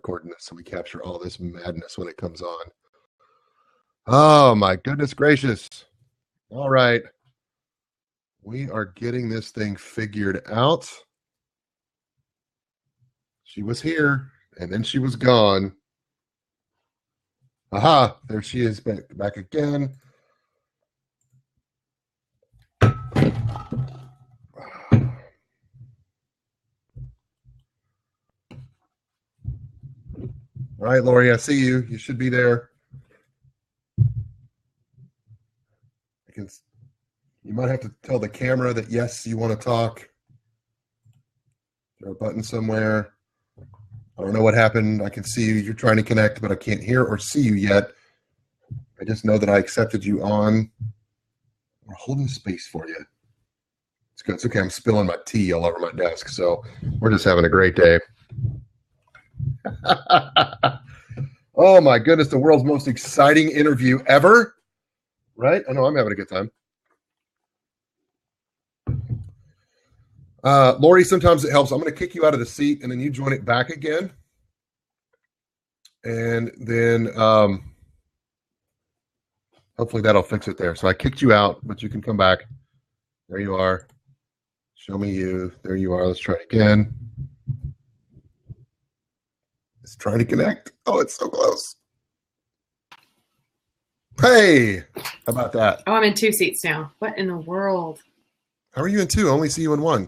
recording this so we capture all this madness when it comes on. Oh my goodness gracious. All right. We are getting this thing figured out. She was here and then she was gone. Aha, there she is back again. All right, Lori, I see you. You should be there. You might have to tell the camera that, yes, you want to talk. Is there a button somewhere? I don't know what happened. I can see you. You're trying to connect, but I can't hear or see you yet. I just know that I accepted you on. We're holding space for you. It's good. It's okay. I'm spilling my tea all over my desk, so we're just having a great day. Oh, my goodness. The world's most exciting interview ever. Right? I know I'm having a good time. Lori, sometimes it helps. I'm going to kick you out of the seat, and then you join it back again. And then hopefully that'll fix it there. So I kicked you out, but you can come back. There you are. Show me you. There you are. Let's try it again. It's trying to connect. Oh, it's so close. Hey, how about that? Oh, I'm in 2 seats now. What in the world? How are you in 2? I only see you in 1.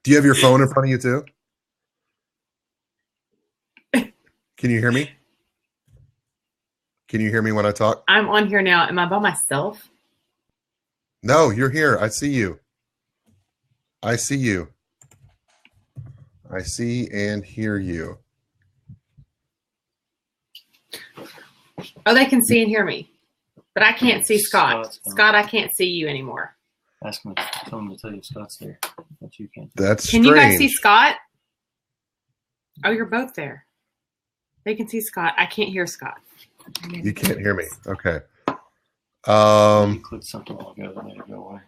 Do you have your phone in front of you too? Can you hear me? Can you hear me when I talk? I'm on here now. Am I by myself? No, you're here. I see you. I see you. I see and hear you. Oh, they can see and hear me. But I can't see Scott. Scott, I can't see you anymore. Ask him, tell him to tell you Scott's there. But you can't. That's Can strange. you guys see Scott? Oh, you're both there. They can see Scott. I can't hear Scott. You can't hear me. Okay. You clicked something a while ago that made it go away.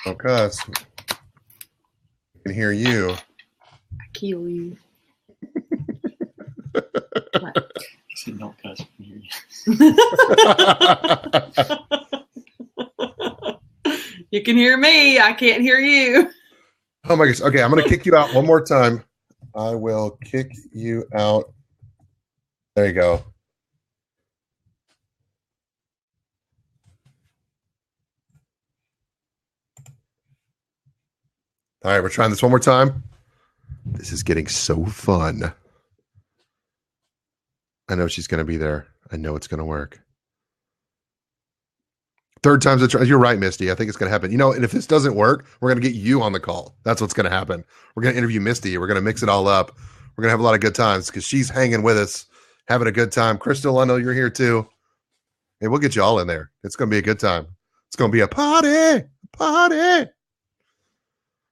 Okay. So I can hear you. I kill you. He said, "Don't cuss, I can hear you." You can hear me. I can't hear you. Oh my gosh. Okay, I'm going to kick you out one more time. I will kick you out. There you go. All right, we're trying this one more time. This is getting so fun. I know she's going to be there. I know it's going to work. Third time's a charm. You're right, Misty. I think it's going to happen. You know, and if this doesn't work, we're going to get you on the call. That's what's going to happen. We're going to interview Misty. We're going to mix it all up. We're going to have a lot of good times because she's hanging with us, having a good time. Crystal, I know you're here too. Hey, we'll get you all in there. It's going to be a good time. It's going to be a party. Party.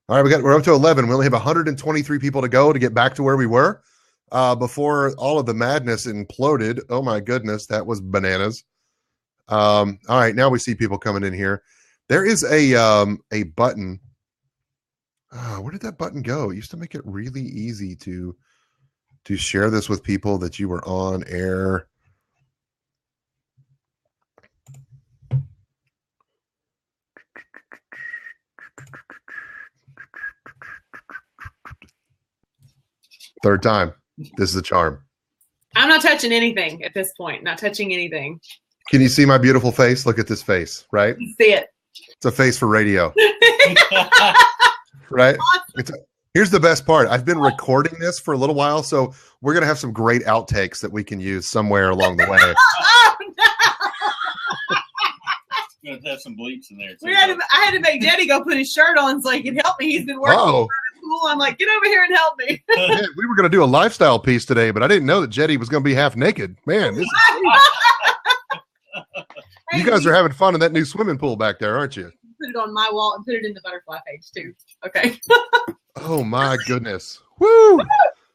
All right, we're up to 11. We only have 123 people to go to get back to where we were before all of the madness imploded. Oh my goodness, that was bananas. All right, now we see people coming in here. There is a button. Where did that button go? It used to make it really easy to share this with people that you were on air. Third time. This is the charm. I'm not touching anything at this point. Not touching anything. Can you see my beautiful face? Look at this face, right? You see it. It's a face for radio. Right? Here's the best part. I've been recording this for a little while, so we're going to have some great outtakes that we can use somewhere along the way. Oh, no. You're going to have some bleeps in there, too. I had to make Jetty go put his shirt on so he could help me. He's been working Oh. pool. I'm like, get over here and help me. Man, we were going to do a lifestyle piece today, but I didn't know that Jetty was going to be half naked. Man, this is you guys are having fun in that new swimming pool back there, aren't you? Put it on my wall and put it in the butterfly page too. Okay. Oh my goodness. Woo!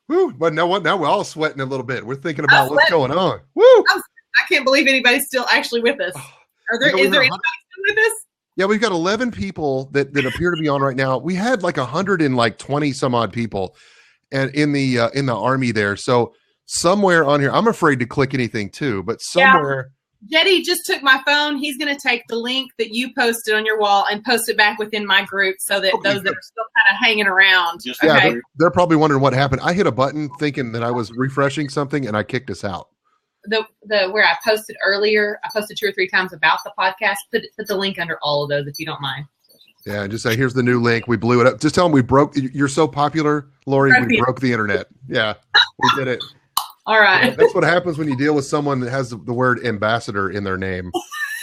Woo! But now what? Now we're all sweating a little bit. We're thinking about what's going on. Woo! I can't believe anybody's still actually with us. Is there anybody still with us? Yeah, we've got 11 people that appear to be on right now. We had like 120 some odd people, and in the army there. So somewhere on here, I'm afraid to click anything too, but somewhere. Jetty just took my phone. He's going to take the link that you posted on your wall and post it back within my group so that those that are still kind of hanging around. Yeah, they're probably wondering what happened. I hit a button thinking that I was refreshing something, and I kicked us out. The where I posted earlier, I posted 2 or 3 times about the podcast. Put the link under all of those if you don't mind. Yeah, just say, here's the new link. We blew it up. Just tell them we broke. You're so popular, Lori. We broke the internet. Yeah, we did it. All right. Yeah, that's what happens when you deal with someone that has the word ambassador in their name.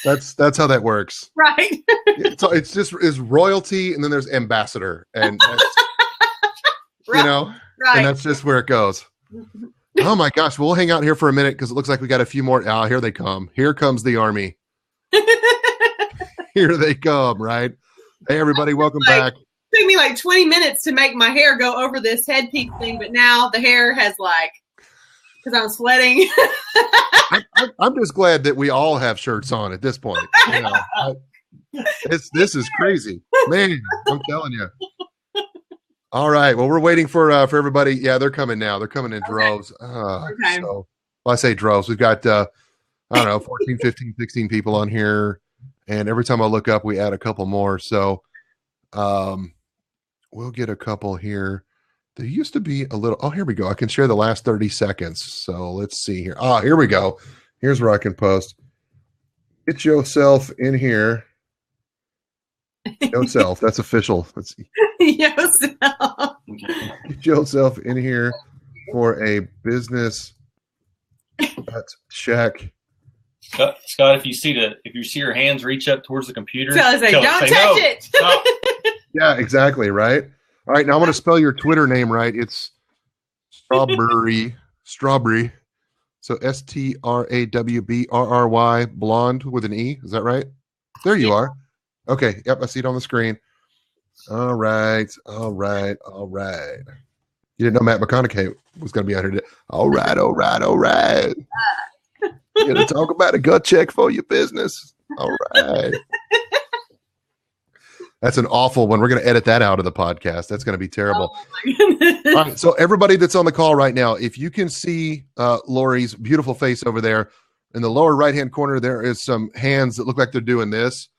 That's how that works. Right. It's just is royalty, and then there's ambassador, and that's, right. And that's just where it goes. Oh my gosh, we'll hang out here for a minute because it looks like we got a few more. Ah, here they come. Here comes the army. Here they come, right? Hey, everybody, welcome back. It took me like 20 minutes to make my hair go over this headpiece thing, but now the hair has because I'm sweating. I'm just glad that we all have shirts on at this point. This is crazy, man. I'm telling you. All right. Well, we're waiting for everybody. Yeah, they're coming now. They're coming in droves. Okay. So, well, I say droves. We've got, I don't know, 14, 15, 16 people on here. And every time I look up, we add a couple more. So we'll get a couple here. There used to be a little. Oh, here we go. I can share the last 30 seconds. So let's see here. Here we go. Here's where I can post. Get yourself in here. Yourself. That's official. Let's see. Yourself. Get yourself in here for a business check. Scott, if you see your hands reach up towards the computer, don't touch it. Stop. Yeah, exactly. Right. All right. Now I'm going to spell your Twitter name right. It's strawberry. So STRAWBRRY, blonde with an E. Is that right? There you are. Okay. Yep. I see it on the screen. All right. You didn't know Matt McConaughey was going to be out here today. All right. You're going to talk about a gut check for your business. All right. That's an awful one. We're going to edit that out of the podcast. That's going to be terrible. Oh my goodness. All right. So everybody that's on the call right now, if you can see Lori's beautiful face over there in the lower right-hand corner, there is some hands that look like they're doing this.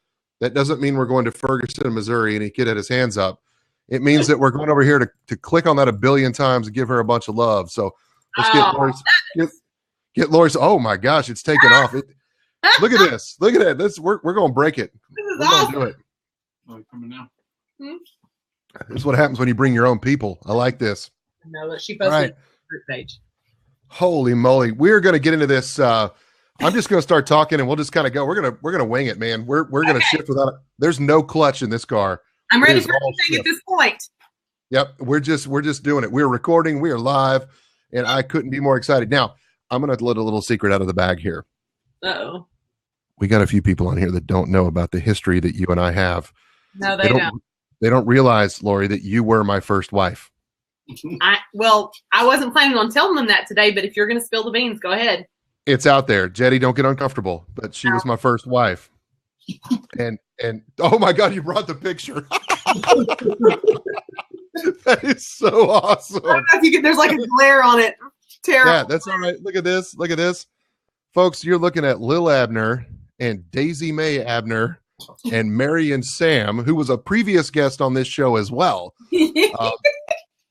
That doesn't mean we're going to Ferguson, Missouri, and he kid had his hands up. It means that we're going over here to click on that a billion times and give her a bunch of love. So let's get Lori's. Oh my gosh, it's taken off. Look at this. Look at that. We're going to break it. We're going to do it. Coming now. This is what happens when you bring your own people. I like this. No, but she posted it on the group page. Holy moly. We're going to get into this. I'm just going to start talking and we'll just kind of go. We're going to wing it, man. We're going to shift without it. There's no clutch in this car. I'm ready for anything at this point. Yep. We're just doing it. We're recording. We are live and I couldn't be more excited. Now I'm going to let a little secret out of the bag here. Uh-oh. We got a few people on here that don't know about the history that you and I have. No, they don't. They don't realize, Lori, that you were my first wife. I wasn't planning on telling them that today, but if you're going to spill the beans, go ahead. It's out there. Jetty, don't get uncomfortable. But she was my first wife. And oh my God, you brought the picture. That is so awesome. I don't know if there's like a glare on it. Terrible. Yeah, that's all right. Look at this. Look at this. Folks, you're looking at Lil Abner and Daisy Mae Abner and Mary and Sam, who was a previous guest on this show as well.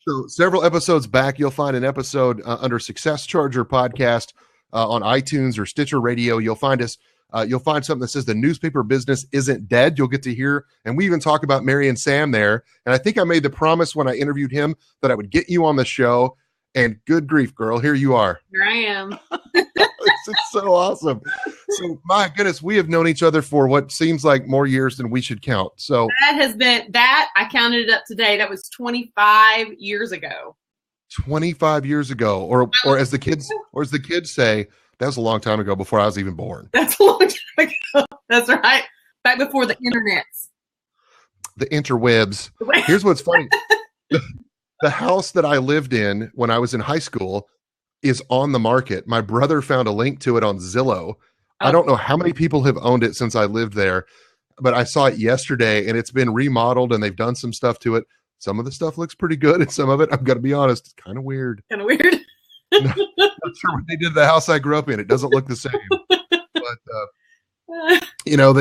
So several episodes back, you'll find an episode under Success Charger podcast on iTunes or Stitcher Radio. You'll find us. You'll find something that says the newspaper business isn't dead. You'll get to hear, and we even talk about Mary and Sam there. And I think I made the promise when I interviewed him that I would get you on the show. And good grief, girl, here you are. Here I am. It's so awesome. So my goodness, we have known each other for what seems like more years than we should count. So I counted it up today. That was 25 years ago. 25 years ago, or as the kids say, that was a long time ago before I was even born. That's a long time ago. That's right. Back before the internets. The interwebs. Here's what's funny. The house that I lived in when I was in high school is on the market. My brother found a link to it on Zillow. I don't know how many people have owned it since I lived there, but I saw it yesterday, and it's been remodeled, and they've done some stuff to it. Some of the stuff looks pretty good, and some of it, I'm going to be honest, it's kind of weird. Kind of weird. Not sure what they did to the house I grew up in. It doesn't look the same. But you know,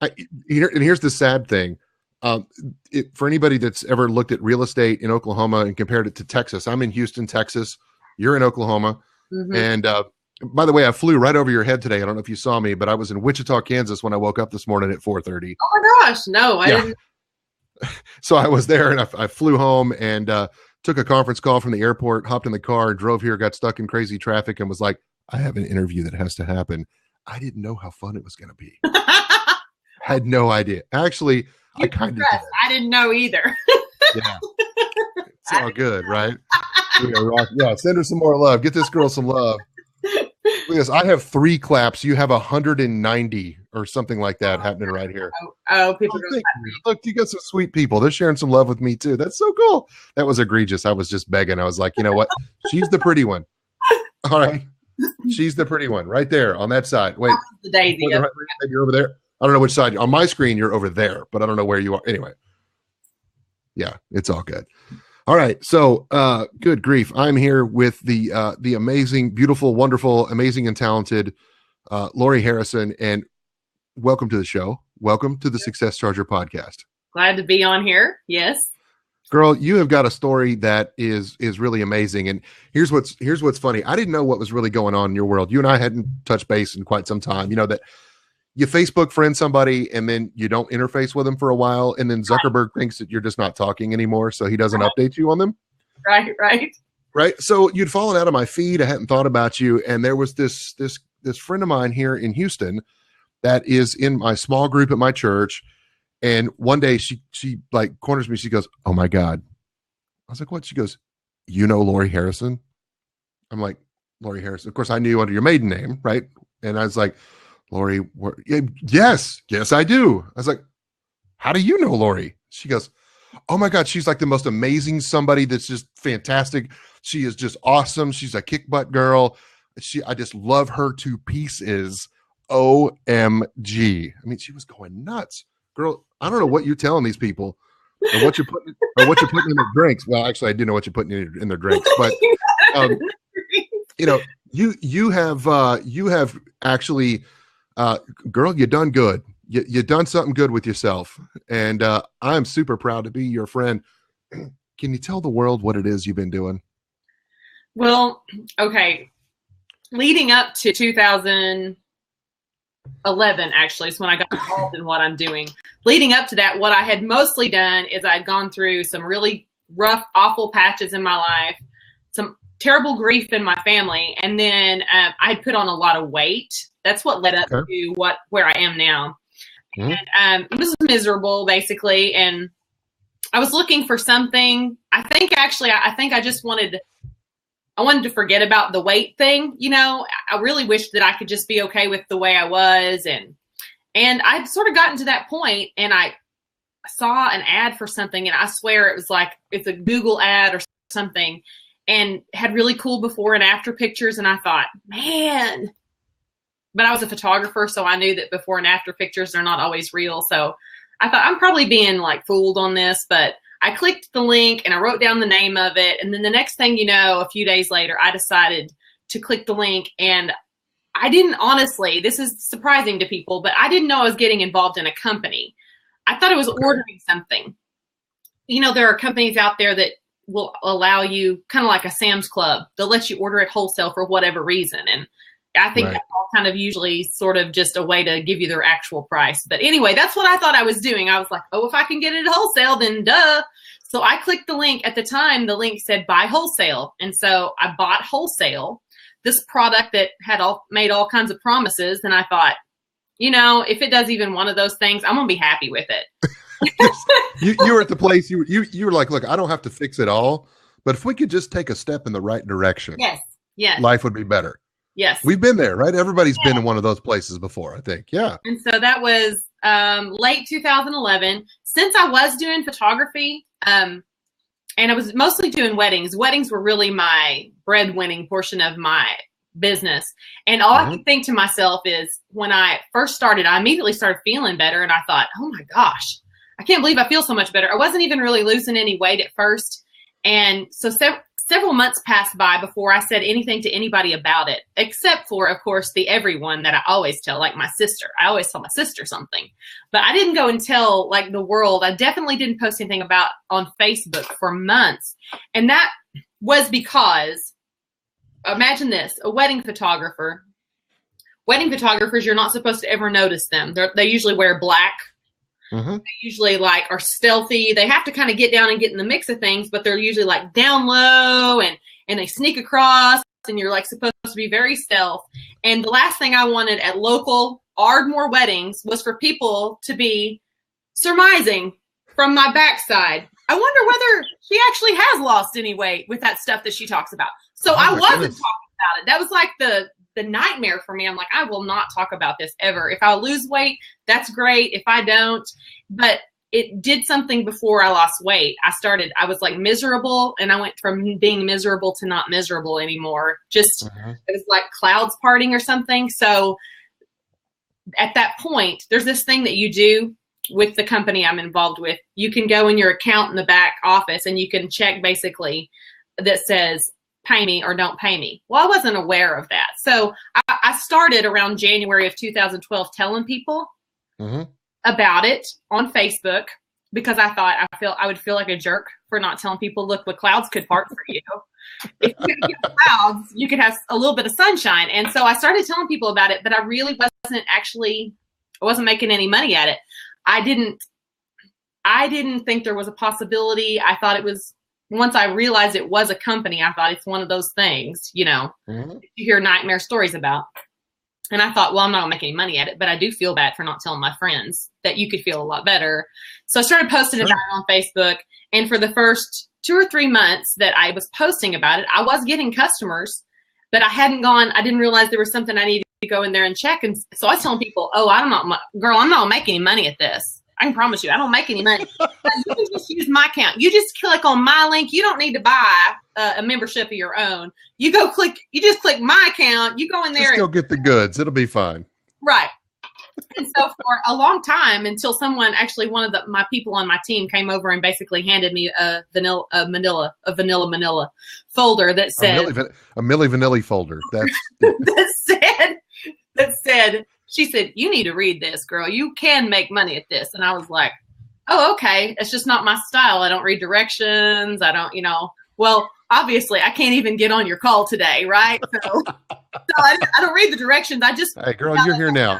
and here's the sad thing. For anybody that's ever looked at real estate in Oklahoma and compared it to Texas, I'm in Houston, Texas. You're in Oklahoma. Mm-hmm. And by the way, I flew right over your head today. I don't know if you saw me, but I was in Wichita, Kansas when I woke up this morning at 4:30. Oh my gosh. No, I didn't. So I was there, and I flew home and took a conference call from the airport, hopped in the car, drove here, got stuck in crazy traffic, and was like, I have an interview that has to happen. I didn't know how fun it was going to be. I had no idea. Actually, I kind of did. I didn't know either. Yeah. It's all good, right? Yeah, send her some more love. Get this girl some love. Because I have 3 claps. You have 190 or something like that happening right here. People look, you got some sweet people. They're sharing some love with me too. That's so cool. That was egregious. I was just begging. I was like, you know what? She's the pretty one. All right. She's the pretty one right there on that side. Wait, the daisy. You're over there. I don't know which side. On my screen, you're over there, but I don't know where you are. Anyway. Yeah, it's all good. All right. So, good grief. I'm here with the amazing, beautiful, wonderful, amazing, and talented Lori Harrison, and welcome to the show. Welcome to the Success Charger podcast. Glad to be on here. Yes. Girl, you have got a story that is really amazing. And here's what's funny. I didn't know what was really going on in your world. You and I hadn't touched base in quite some time. You know that you Facebook friend somebody and then you don't interface with them for a while, and then Zuckerberg thinks that you're just not talking anymore, so he doesn't update you on them. Right. So you'd fallen out of my feed. I hadn't thought about you, and there was this friend of mine here in Houston that is in my small group at my church. And one day she like corners me. She goes, "Oh my God." I was like, "What?" She goes, "You know Lori Harrison?" I'm like, "Lori Harrison." Of course, I knew under your maiden name, right? And I was like, "Lori, yes, I do." I was like, "How do you know Lori?" She goes, "Oh my God, she's like the most amazing somebody that's just fantastic. She is just awesome. She's a kick butt girl. I just love her to pieces. OMG." I mean, she was going nuts. Girl, I don't know what you're telling these people or what you're putting in their drinks. Well, actually, I do know what you're putting in their drinks, but you know, you have actually, girl, you done good. You done something good with yourself, and I'm super proud to be your friend. Can you tell the world what it is you've been doing? Well, okay. Leading up to 2011, actually, is when I got involved in what I'm doing. Leading up to that, what I had mostly done is I'd gone through some really rough, awful patches in my life, some terrible grief in my family, and then I'd put on a lot of weight. That's what led up to where I am now. Mm-hmm. And it was miserable, basically, and I was looking for something. I think I just wanted to forget about the weight thing. You know, I really wished that I could just be okay with the way I was. And I'd sort of gotten to that point, and I saw an ad for something, and I swear it was like, it's a Google ad or something, and had really cool before and after pictures. And I thought, man, but I was a photographer, so I knew that before and after pictures are not always real. So I thought, I'm probably being like fooled on this, but I clicked the link and I wrote down the name of it. And then the next thing you know, a few days later, I decided to click the link. And I didn't, honestly, this is surprising to people, but I didn't know I was getting involved in a company. I thought I was ordering something. You know, there are companies out there that will allow you, kind of like a Sam's Club. They'll let you order it wholesale for whatever reason. And I think that's all kind of usually sort of just a way to give you their actual price. But anyway, that's what I thought I was doing. I was like, oh, if I can get it wholesale, then duh. So I clicked the link. At the time, the link said buy wholesale. And so I bought wholesale, this product that had made all kinds of promises. And I thought, you know, if it does even one of those things, I'm going to be happy with it. you were at the place, you were like, look, I don't have to fix it all, but if we could just take a step in the right direction, yes, life would be better. Yes. We've been there, right? Everybody's been in one of those places before, I think. Yeah. And so that was late 2011. Since I was doing photography, and I was mostly doing weddings. Weddings were really my breadwinning portion of my business. And all I could think to myself is when I first started, I immediately started feeling better. And I thought, oh my gosh, I can't believe I feel so much better. I wasn't even really losing any weight at first. And so several months passed by before I said anything to anybody about it, except for, of course, the everyone that I always tell, like my sister. I always tell my sister something, but I didn't go and tell like the world. I definitely didn't post anything about on Facebook for months. And that was because, imagine this, a wedding photographer. Wedding photographers, you're not supposed to ever notice them. They usually wear black. They usually like are stealthy. They have to kind of get down and get in the mix of things, but they're usually like down low and they sneak across, and you're like supposed to be very stealth. And the last thing I wanted at local Ardmore weddings was for people to be surmising from my backside. I wonder whether she actually has lost any weight with that stuff that she talks about. So I wasn't talking about it. That was like the nightmare for me. I'm like, I will not talk about this ever. If I lose weight, that's great. If I don't, but it did something before I lost weight. I was like miserable, and I went from being miserable to not miserable anymore. Just, it was like clouds parting or something. So at that point, there's this thing that you do with the company I'm involved with. You can go in your account in the back office and you can check basically that says, pay me or don't pay me. Well, I wasn't aware of that. So I started around January of 2012 telling people about it on Facebook, because I thought I would feel like a jerk for not telling people, look, the clouds could part for you. If you could get clouds, you could have a little bit of sunshine. And so I started telling people about it, but I really I wasn't making any money at it. I didn't think there was a possibility. I thought it was, once I realized it was a company, I thought it's one of those things, you hear nightmare stories about. And I thought, well, I'm not going to make any money at it, but I do feel bad for not telling my friends that you could feel a lot better. So I started posting about it on Facebook. And for the first 2 or 3 months that I was posting about it, I was getting customers, but I didn't realize there was something I needed to go in there and check. And so I was telling people, oh, I'm not making any money at this. I can promise you, I don't make any money. You can just use my account. You just click on my link. You don't need to buy a membership of your own. You just click my account. You go in there. Just go get the goods. It'll be fine. Right. And so for a long time, until someone, actually one of my people on my team, came over and basically handed me a vanilla manila folder that said a Milli Vanilli folder. that said, she said, you need to read this, girl. You can make money at this. And I was like, oh, okay. It's just not my style. I don't read directions. I don't, well, obviously I can't even get on your call today. Right. So I don't read the directions. I just, hey girl, you're here now.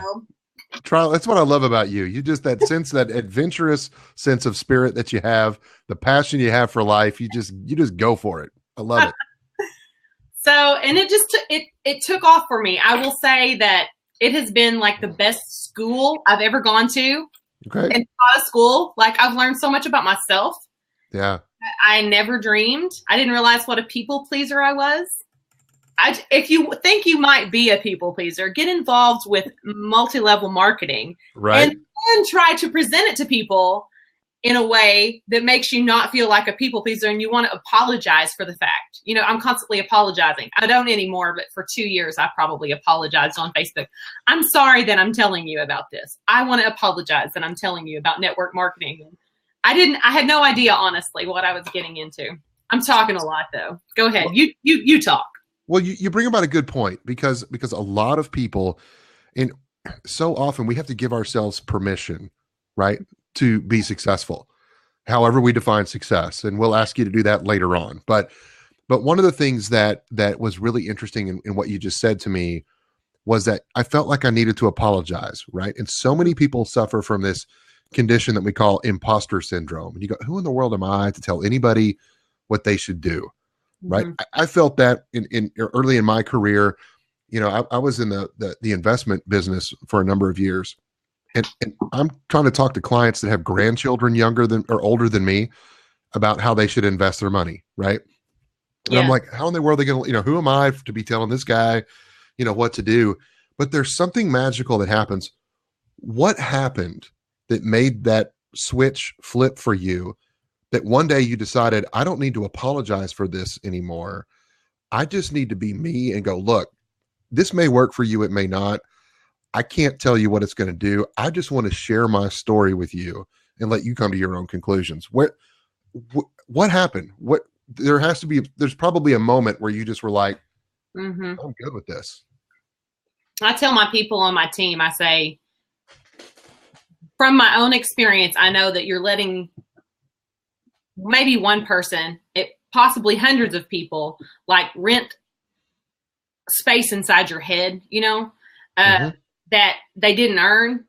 That's what I love about you. You just, that sense, that adventurous sense of spirit that you have, the passion you have for life. You just go for it. I love it. So, and it took off for me. I will say that it has been like the best school I've ever gone to. Okay. And out of school, like I've learned so much about myself. Yeah. I never dreamed. I didn't realize what a people pleaser I was. If you think you might be a people pleaser, get involved with multi-level marketing, right? And try to present it to people in a way that makes you not feel like a people pleaser, and you want to apologize for the fact. I'm constantly apologizing. I don't anymore, but for 2 years, I probably apologized on Facebook. I'm sorry that I'm telling you about this. I want to apologize that I'm telling you about network marketing. I had no idea, honestly, what I was getting into. I'm talking a lot though. Go ahead. You talk. Well, you bring about a good point, because a lot of people, and so often we have to give ourselves permission, right, to be successful, however we define success. And we'll ask you to do that later on. But one of the things that was really interesting in what you just said to me was that I felt like I needed to apologize, right? And so many people suffer from this condition that we call imposter syndrome. And you go, who in the world am I to tell anybody what they should do? Right. I felt that in early in my career. I was in the investment business for a number of years, and I'm trying to talk to clients that have grandchildren younger than or older than me about how they should invest their money. Right. And I'm like, how in the world are they going to, who am I to be telling this guy, what to do? But there's something magical that happens. What happened that made that switch flip for you? That one day you decided, I don't need to apologize for this anymore. I just need to be me and go, look, this may work for you, it may not. I can't tell you what it's going to do. I just want to share my story with you and let you come to your own conclusions. What happened? There's probably a moment where you just were like, I'm good with this. I tell my people on my team, I say, from my own experience, I know that you're letting maybe one person, possibly hundreds of people, like rent space inside your head, that they didn't earn,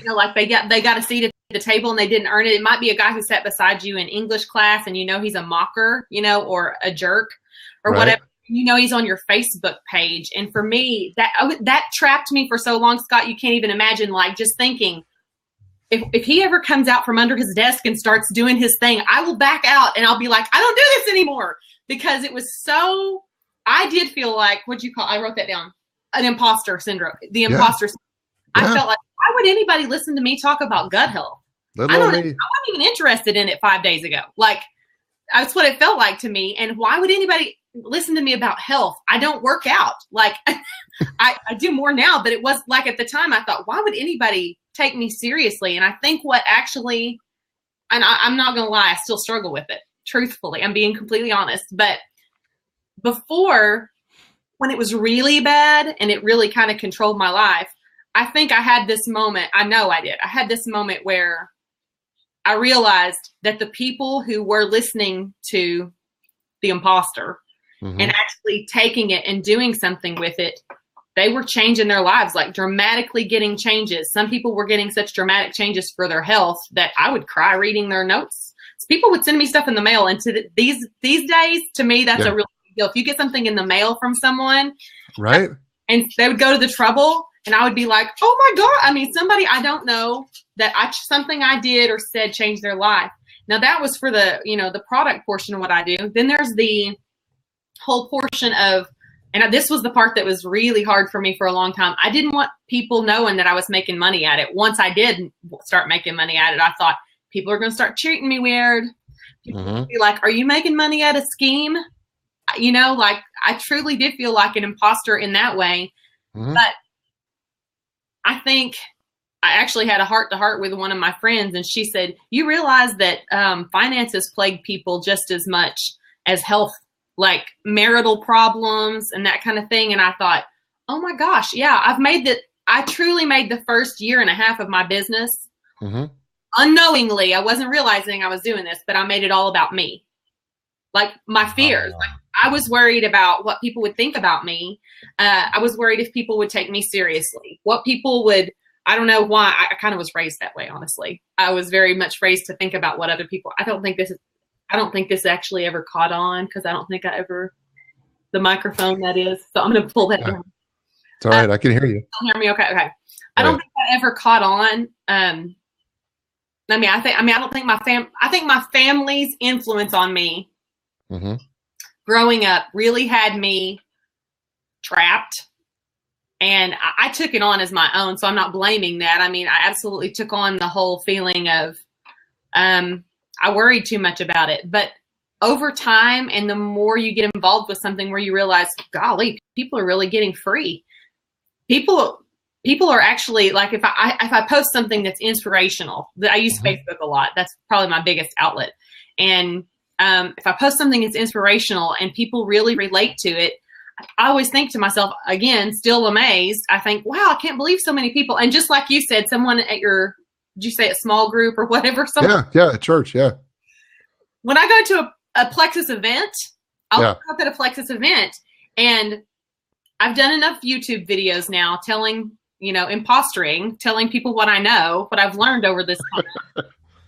like they got a seat at the table and they didn't earn it. It might be a guy who sat beside you in English class and he's a mocker, or a jerk or whatever. He's on your Facebook page. And for me, that trapped me for so long, Scott, you can't even imagine, like just thinking, if he ever comes out from under his desk and starts doing his thing, I will back out and I'll be like, I don't do this anymore, because it was so, I did feel like, I wrote that down, an imposter syndrome, the imposter syndrome. I felt like, why would anybody listen to me talk about gut health? I wasn't even interested in it 5 days ago. Like, that's what it felt like to me. And why would anybody listen to me about health? I don't work out. Like, I do more now, but it was like at the time I thought, why would anybody take me seriously? And I think what actually, and I'm not going to lie, I still struggle with it. Truthfully, I'm being completely honest. But before, when it was really bad and it really kind of controlled my life, I think I had this moment. I know I did. I had this moment where I realized that the people who were listening to the imposter and actually taking it and doing something with it, they were changing their lives, like dramatically getting changes. Some people were getting such dramatic changes for their health that I would cry reading their notes. So people would send me stuff in the mail. And these days, to me, that's a real big deal. If you get something in the mail from someone, right, and they would go to the trouble, and I would be like, oh my God. I mean, somebody I don't know something I did or said changed their life. Now that was for the, the product portion of what I do. Then there's the whole portion of, and this was the part that was really hard for me for a long time. I didn't want people knowing that I was making money at it. Once I did start making money at it, I thought people are going to start treating me weird. People would be like, are you making money at a scheme? Like I truly did feel like an imposter in that way. But I think I actually had a heart-to-heart with one of my friends, and she said, you realize that finances plague people just as much as health, like marital problems and that kind of thing. And I thought, oh my gosh, yeah, I truly made the first year and a half of my business unknowingly. I wasn't realizing I was doing this, but I made it all about me. Like my fears. Like, I was worried about what people would think about me. I was worried if people would take me seriously. What people would, I don't know why. I kind of was raised that way, honestly. I was very much raised to think about what other people, I don't think this actually ever caught on, because I don't think the microphone that is. So I'm going to pull that down. It's all right. I can hear you. You hear me? Okay. I don't think that ever caught on. I think my family's influence on me growing up really had me trapped, and I took it on as my own. So I'm not blaming that. I mean, I absolutely took on the whole feeling of, I worried too much about it. But over time, and the more you get involved with something where you realize, golly, people are really getting free. People are actually, like, if I post something that's inspirational, I use Facebook a lot. That's probably my biggest outlet. And if I post something that's inspirational and people really relate to it, I always think to myself, again, still amazed. I think, wow, I can't believe so many people. And just like you said, someone at did you say a small group or whatever? Yeah, at church, yeah. When I go to a Plexus event, I'll look up at a Plexus event, and I've done enough YouTube videos now telling people what I know, what I've learned over this time.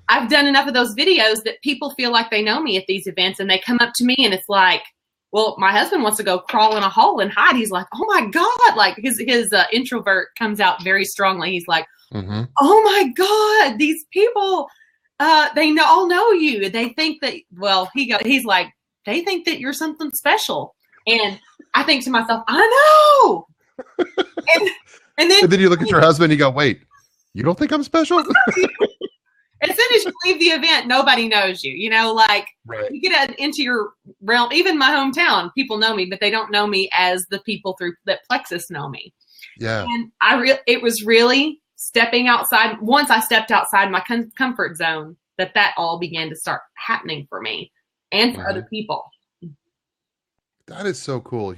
I've done enough of those videos that people feel like they know me at these events, and they come up to me and it's like, well, my husband wants to go crawl in a hole and hide. He's like, oh my God. Like his introvert comes out very strongly. He's like, oh my God, these people, they all know you. They think that, he's like, they think that you're something special. And I think to myself, I know. and then you look at your husband and you go, wait, you don't think I'm special? As soon as you leave the event, nobody knows you. You know, like Right. you get into your realm. Even my hometown, people know me, but they don't know me as the people through that Plexus know me. Yeah. And it was really stepping outside. Once I stepped outside my comfort zone, that all began to start happening for me and for other people. That is so cool.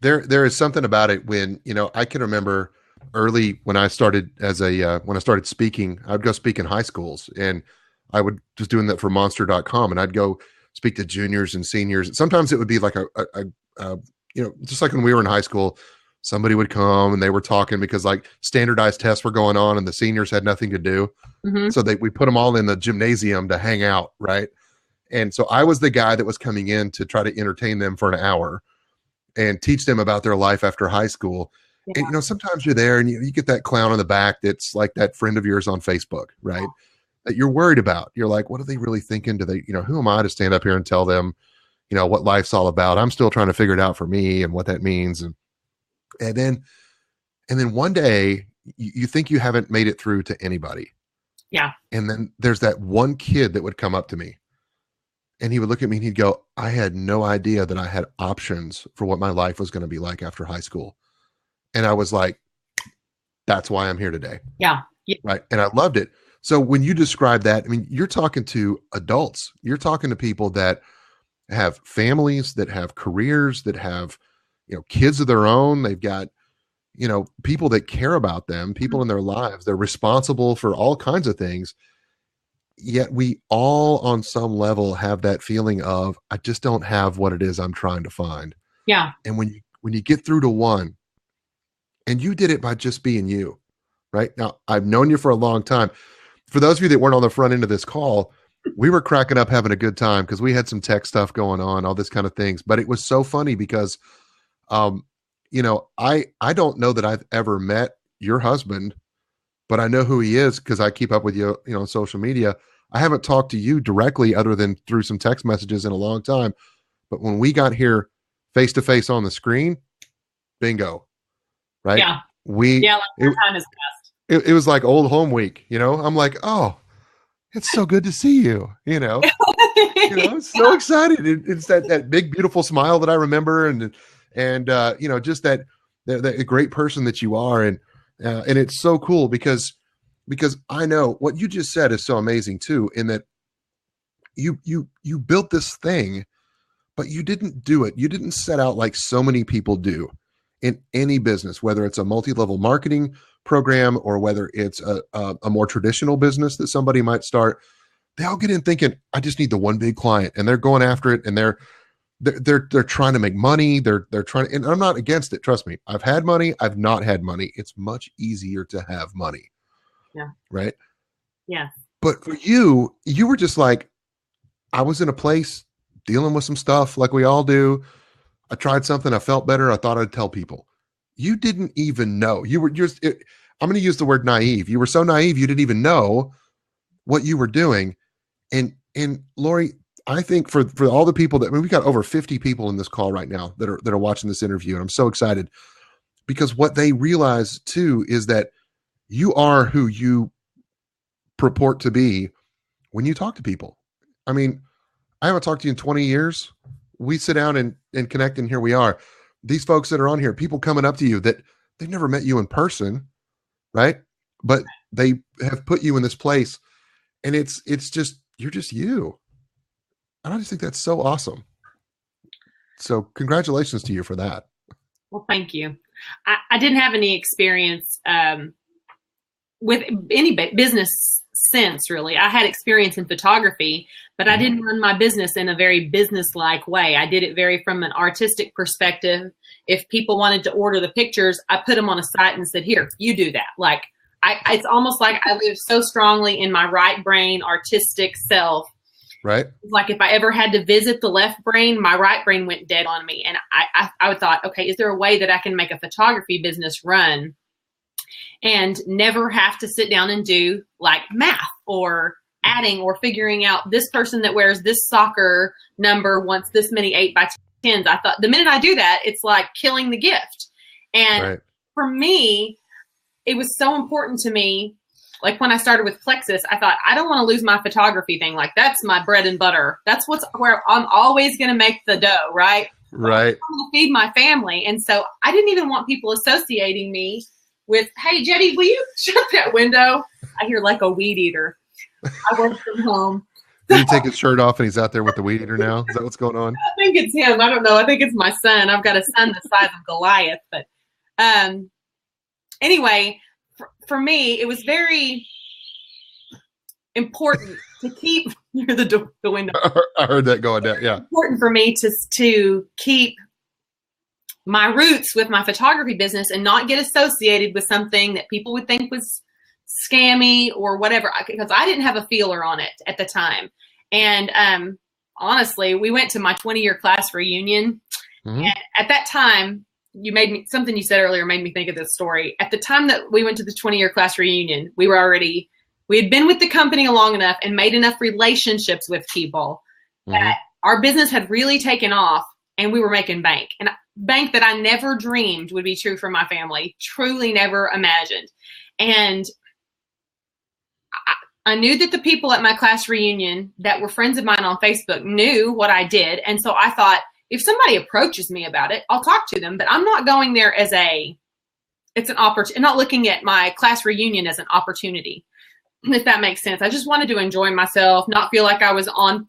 There is something about it when, I can remember early when I started when I started speaking, I'd go speak in high schools, and I would just doing that for monster.com, and I'd go speak to juniors and seniors. Sometimes it would be like just like when we were in high school, somebody would come and they were talking because like standardized tests were going on and the seniors had nothing to do. Mm-hmm. So we put them all in the gymnasium to hang out. Right. And so I was the guy that was coming in to try to entertain them for an hour and teach them about their life after high school. Yeah. And, sometimes you're there and you get that clown in the back that's like that friend of yours on Facebook, right? Yeah. That you're worried about. You're like, what are they really thinking? Do they, who am I to stand up here and tell them, what life's all about? I'm still trying to figure it out for me and what that means. And then one day you think you haven't made it through to anybody. Yeah. And then there's that one kid that would come up to me and he would look at me and he'd go, I had no idea that I had options for what my life was going to be like after high school. And I was like, that's why I'm here today. Yeah. Yeah. Right. And I loved it. So when you describe that, I mean, you're talking to adults, you're talking to people that have families, that have careers, that have, kids of their own. They've got, people that care about them, people in their lives. They're responsible for all kinds of things. Yet we all on some level have that feeling of, I just don't have what it is I'm trying to find. Yeah. And when you get through to one, and you did it by just being you, right? Now, I've known you for a long time. For those of you that weren't on the front end of this call, we were cracking up, having a good time because we had some tech stuff going on, all this kind of things. But it was so funny because I don't know that I've ever met your husband, but I know who he is because I keep up with you, on social media. I haven't talked to you directly other than through some text messages in a long time. But when we got here face to face on the screen, bingo, right? Yeah. Time has passed. It was like old home week, I'm like, oh, it's so good to see you, I'm so excited. It's that big, beautiful smile that I remember. And just that great person that you are. And it's so cool because I know what you just said is so amazing too, in that you built this thing, but you didn't do it. You didn't set out like so many people do in any business, whether it's a multi-level marketing program or whether it's a more traditional business that somebody might start. They all get in thinking, I just need the one big client, and they're going after it, and they're trying to make money. They're trying, and I'm not against it. Trust me. I've had money. I've not had money. It's much easier to have money. Yeah. Right. Yeah. But for you were just like, I was in a place dealing with some stuff like we all do. I tried something. I felt better. I thought I'd tell people. You didn't even know. You were just, I'm going to use the word naive. You were so naive. You didn't even know what you were doing. And Lori, I think for all the people that, we've got over 50 people in this call right now that are watching this interview. And I'm so excited because what they realize too is that you are who you purport to be when you talk to people. I mean, I haven't talked to you in 20 years. We sit down and connect, and here we are. These folks that are on here, people coming up to you that they've never met you in person, right? But they have put you in this place, and it's just, you're just you. And I just think that's so awesome. So congratulations to you for that. Well, thank you. I didn't have any experience with any business sense, really. I had experience in photography, but I didn't run my business in a very business-like way. I did it very from an artistic perspective. If people wanted to order the pictures, I put them on a site and said, here, you do that. Like, it's almost like I live so strongly in my right brain, artistic self. Right. Like if I ever had to visit the left brain, my right brain went dead on me. And I thought, okay, is there a way that I can make a photography business run and never have to sit down and do like math or adding or figuring out this person that wears this soccer number wants this many 8x10s. I thought the minute I do that, it's like killing the gift. And for me, it was so important to me like when I started with Plexus, I thought, I don't want to lose my photography thing. Like, that's my bread and butter. That's where I'm always going to make the dough, right? Right. I'm going to feed my family. And so I didn't even want people associating me with, hey, Jetty, will you shut that window? I hear like a weed eater. I work from home. Did he take his shirt off and he's out there with the weed eater now? Is that what's going on? I think it's him. I don't know. I think it's my son. I've got a son the size of Goliath. But anyway, for me, it was very important to keep near the window. I heard that going down. Yeah. Important for me to keep my roots with my photography business and not get associated with something that people would think was scammy or whatever, because I didn't have a feeler on it at the time. And honestly, we went to my 20-year class reunion. Mm-hmm. And at that time, something you said earlier made me think of this story. At the time that we went to the 20-year class reunion, we had been with the company long enough and made enough relationships with people that our business had really taken off and we were making bank. And bank that I never dreamed would be true for my family, truly never imagined. And I knew that the people at my class reunion that were friends of mine on Facebook knew what I did. And so I thought, if somebody approaches me about it, I'll talk to them, but I'm not going there it's an opportunity. I'm not looking at my class reunion as an opportunity, if that makes sense. I just wanted to enjoy myself, not feel like I was on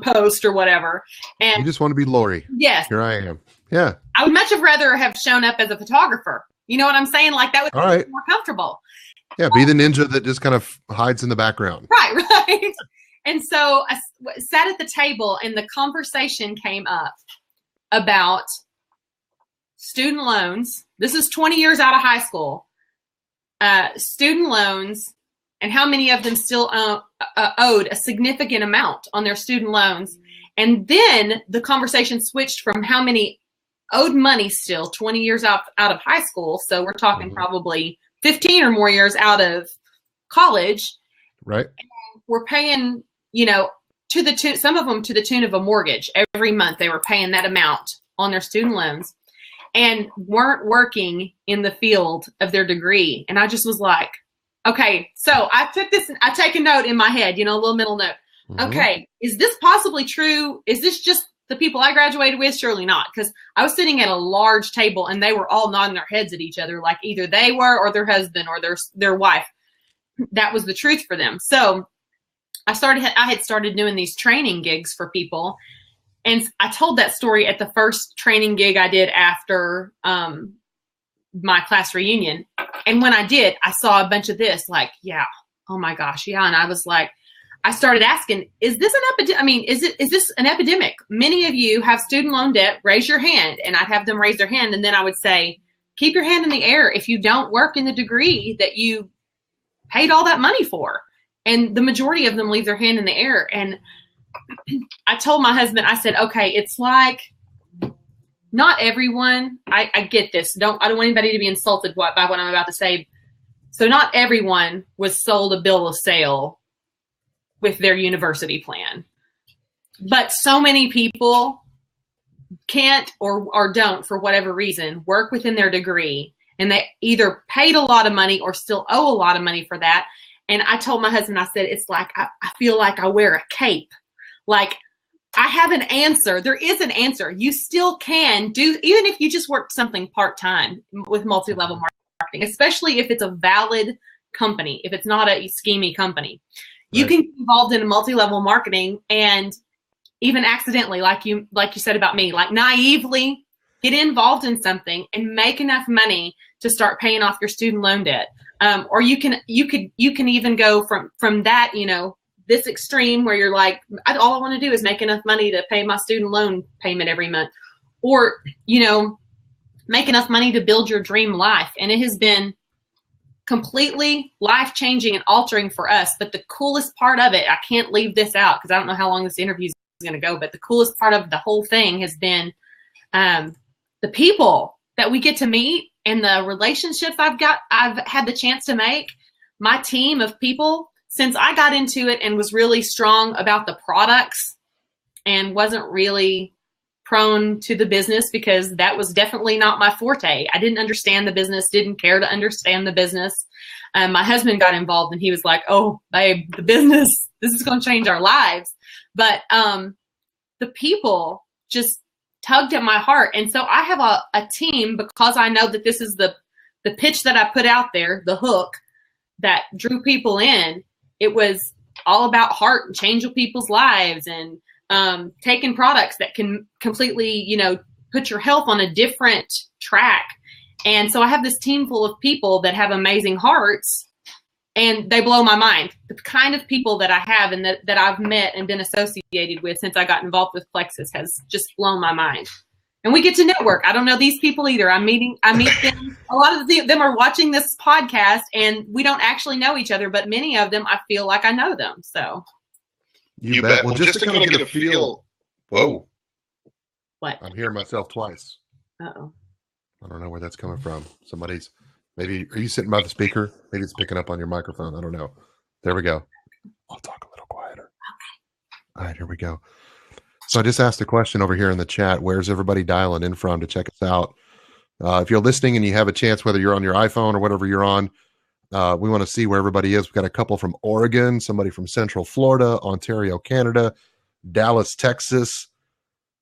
post or whatever. And you just want to be Lori. Yes. Here I am. Yeah. I would much have rather have shown up as a photographer. You know what I'm saying? Like, that would be more comfortable. Yeah, be the ninja that just kind of hides in the background. Right. And so I sat at the table and the conversation came up about student loans. This is 20 years out of high school. Student loans and how many of them still owed a significant amount on their student loans. And then the conversation switched from how many owed money still 20 years out of high school. So we're talking probably 15 or more years out of college. Right. And we're paying, some of them to the tune of a mortgage. Every month they were paying that amount on their student loans and weren't working in the field of their degree. And I just was like, okay, so I take a note in my head, a little middle note. Okay, is this possibly true? Is this just the people I graduated with? Surely not, because I was sitting at a large table and they were all nodding their heads at each other like either they were or their husband or their wife. That was the truth for them. So I had started doing these training gigs for people. And I told that story at the first training gig I did after my class reunion. And when I did, I saw a bunch of this, like, yeah, oh my gosh, yeah. And I was like, I started asking, is this an epidemic? I mean, is this an epidemic? Many of you have student loan debt, raise your hand. And I'd have them raise their hand. And then I would say, keep your hand in the air if you don't work in the degree that you paid all that money for. And the majority of them leave their hand in the air. And I told my husband, I said, okay, it's like not everyone, I get this. I don't want anybody to be insulted by what I'm about to say. So not everyone was sold a bill of sale with their university plan. But so many people can't or don't, for whatever reason, work within their degree. And they either paid a lot of money or still owe a lot of money for that. And I told my husband, I said, it's like, I feel like I wear a cape. Like, I have an answer. There is an answer. You still can do, even if you just work something part-time with multi-level marketing, especially if it's a valid company, if it's not a schemy company. You can get involved in multi-level marketing and even accidentally, like you said about me, like naively get involved in something and make enough money to start paying off your student loan debt. Or you can even go from that, this extreme where you're like, all I want to do is make enough money to pay my student loan payment every month, or, make enough money to build your dream life. And it has been completely life-changing and altering for us. But the coolest part of it, I can't leave this out because I don't know how long this interview is going to go, but the coolest part of the whole thing has been the people that we get to meet and the relationships I've had the chance to make. My team of people, since I got into it and was really strong about the products and wasn't really prone to the business because that was definitely not my forte. I didn't understand the business, didn't care to understand the business. My husband got involved and he was like, oh, babe, the business, this is going to change our lives. But the people just tugged at my heart. And so I have a team, because I know that this is the pitch that I put out there, the hook that drew people in. It was all about heart and changing people's lives and taking products that can completely, put your health on a different track. And so I have this team full of people that have amazing hearts, and they blow my mind. The kind of people that I have and that I've met and been associated with since I got involved with Plexus has just blown my mind. And we get to network. I don't know these people either. I meet them. A lot of them are watching this podcast, and we don't actually know each other, but many of them, I feel like I know them. So you bet. Well, just to kind of get a feel. Whoa. What? I'm hearing myself twice. Uh-oh. I don't know where that's coming from. Maybe, are you sitting by the speaker? Maybe it's picking up on your microphone. I don't know. There we go. I'll talk a little quieter. Okay. All right, here we go. So I just asked a question over here in the chat. Where's everybody dialing in from to check us out? If you're listening and you have a chance, whether you're on your iPhone or whatever you're on, we want to see where everybody is. We've got a couple from Oregon, somebody from Central Florida, Ontario, Canada, Dallas, Texas.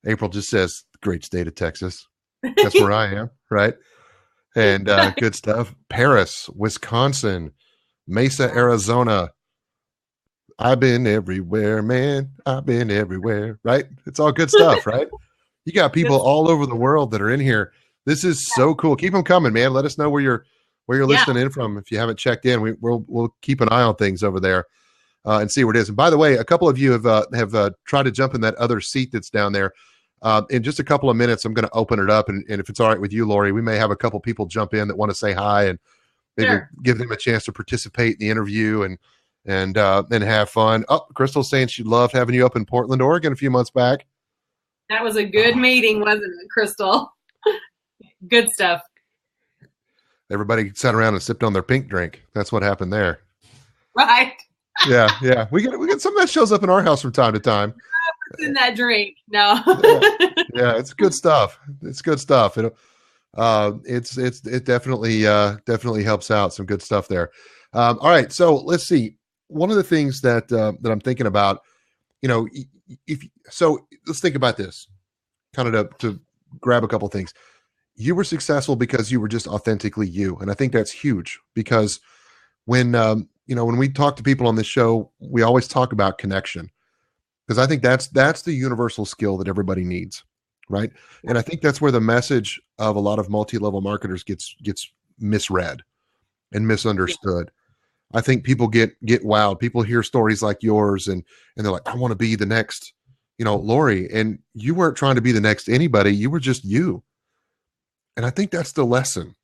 April just says, great state of Texas. That's where I am, right? And good stuff. Paris, Wisconsin, Mesa, Arizona. I've been everywhere, man. I've been everywhere, right? It's all good stuff, right? You got people all over the world that are in here. This is so cool. Keep them coming, man. Let us know where you're listening in from. If you haven't checked in, we'll keep an eye on things over there and see where it is. And by the way, a couple of you have tried to jump in that other seat that's down there. In just a couple of minutes, I'm going to open it up, and if it's all right with you, Lori, we may have a couple people jump in that want to say hi and maybe give them a chance to participate in the interview and have fun. Oh, Crystal's saying she loved having you up in Portland, Oregon a few months back. That was a good meeting, wasn't it, Crystal? Good stuff. Everybody sat around and sipped on their pink drink. That's what happened there. Right. Yeah. We get some of that shows up in our house from time to time. What's in that drink? No. Yeah, it's good stuff. It's good stuff. It definitely helps out. Some good stuff there. All right, so let's see. One of the things that I'm thinking about, let's think about this, kind of to grab a couple things. You were successful because you were just authentically you, and I think that's huge because when we talk to people on this show, we always talk about connection. Because I think that's the universal skill that everybody needs, right? And I think that's where the message of a lot of multi-level marketers gets misread and misunderstood. I think people get wowed. People hear stories like yours and they're like, I want to be the next, Lori. And you weren't trying to be the next anybody. You were just you. And I think that's the lesson.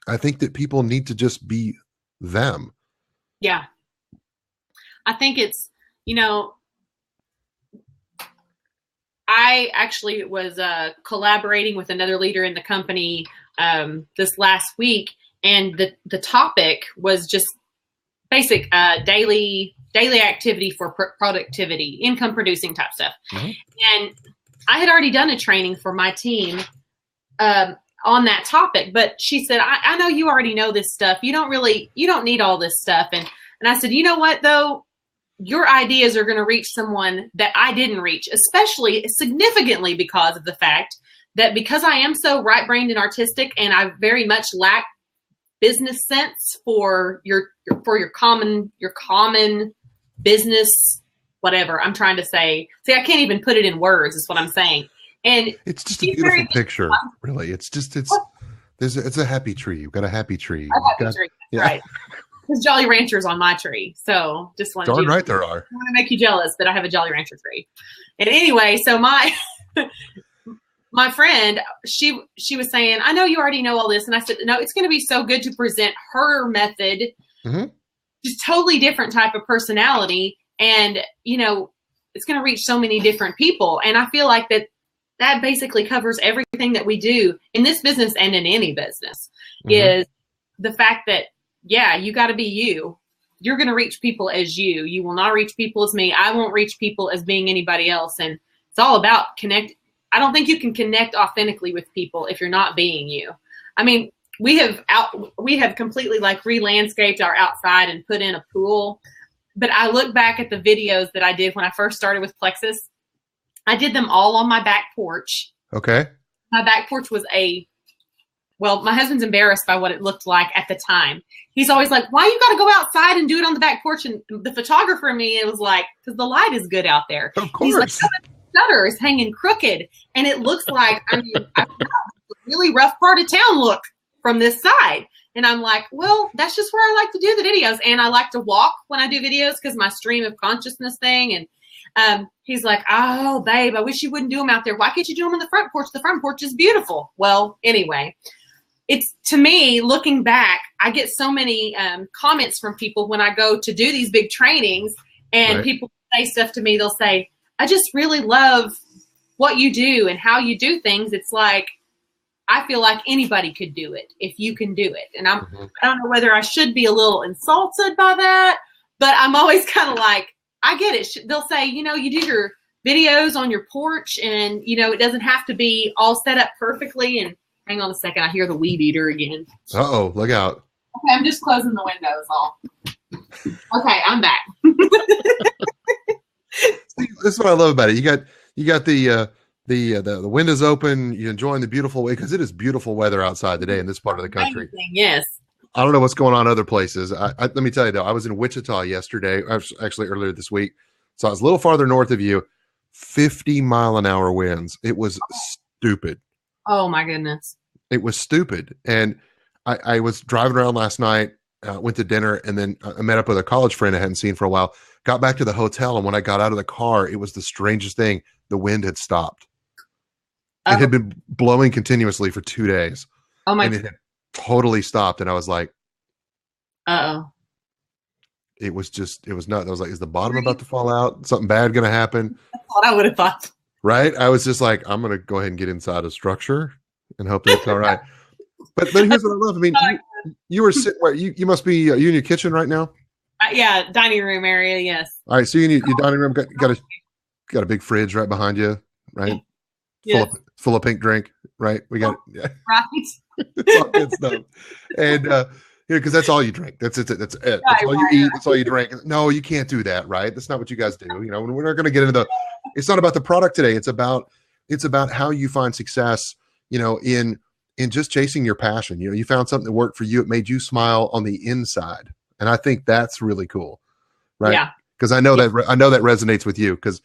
I think that people need to just be them. Yeah. I think it's, I actually was collaborating with another leader in the company this last week, and the topic was just basic daily activity for productivity, income producing type stuff. Mm-hmm. And I had already done a training for my team on that topic, but she said, I know you already know this stuff. You don't need all this stuff. And I said, you know what though? Your ideas are going to reach someone that I didn't reach, especially significantly because of the fact that because I am so right-brained and artistic, and I very much lack business sense for your common business, whatever I'm trying to say. See, I can't even put it in words, is what I'm saying. And it's just a beautiful picture, really. It's a happy tree. You've got a happy tree. Right. There's Jolly Ranchers on my tree. So just wanted darn right there are. I want to make you jealous that I have a Jolly Rancher tree. And anyway, so my friend, she was saying, I know you already know all this. And I said, no, it's going to be so good to present her method. Mm-hmm. Just totally different type of personality. And, it's going to reach so many different people. And I feel like that basically covers everything that we do in this business and in any business. Mm-hmm. Is the fact that, yeah, you got to be you. You're going to reach people as you. You will not reach people as me. I won't reach people as being anybody else. And it's all about I don't think you can connect authentically with people if you're not being you. I mean, we have completely like re-landscaped our outside and put in a pool. But I look back at the videos that I did when I first started with Plexus. I did them all on my back porch. Okay. My back porch was my husband's embarrassed by what it looked like at the time. He's always like, why you got to go outside and do it on the back porch? And the photographer in me, it was like, because the light is good out there. Of course. He's like, the shutter is hanging crooked. And it looks like, I mean, a really rough part of town look from this side. And I'm like, well, that's just where I like to do the videos. And I like to walk when I do videos because my stream of consciousness thing. And he's like, oh, babe, I wish you wouldn't do them out there. Why can't you do them on the front porch? The front porch is beautiful. Well, anyway, it's, to me, looking back, I get so many comments from people when I go to do these big trainings, and right. People say stuff to me. They'll say, I just really love what you do and how you do things. It's like, I feel like anybody could do it if you can do it. And I don't know whether I should be a little insulted by that, but I'm always kind of like, I get it. They'll say, you do your videos on your porch and, it doesn't have to be all set up perfectly. And hang on a second. I hear the weed eater again. Uh-oh, look out. Okay, I'm just closing the windows all. Okay, I'm back. See, this is what I love about it. You got the windows open. You're enjoying the beautiful way because it is beautiful weather outside today in this part of the country. Amazing, yes. I don't know what's going on other places. Let me tell you though, I was in Wichita yesterday, actually earlier this week. So I was a little farther north of you, 50-mile-an-hour winds. It was stupid. Oh my goodness. It was stupid. And I was driving around last night, went to dinner, and then I met up with a college friend I hadn't seen for a while, got back to the hotel. And when I got out of the car, it was the strangest thing. The wind had stopped. It had been blowing continuously for 2 days. Oh my! And it had totally stopped. And I was like, uh-oh. It was nuts. I was like, is the bottom about to fall out? Something bad going to happen? That's what I would have thought. Right? I was just like, I'm going to go ahead and get inside a structure and hope that's all right. But here's what I love. I mean, you were sitting where you must be, you in your kitchen right now? Yeah, dining room area, yes. All right, so you in your dining room, got a big fridge right behind you, right? Yes. Full of pink drink, right? We got right. It's all good stuff. And because that's all you drink. That's it. That's it. That's all you eat. That's all you drink. No, you can't do that, right? That's not what you guys do. We're not going to get into it's not about the product today. It's about how you find success, in just chasing your passion. You found something that worked for you. It made you smile on the inside. And I think that's really cool. Right. Yeah. Because I know that resonates with you because,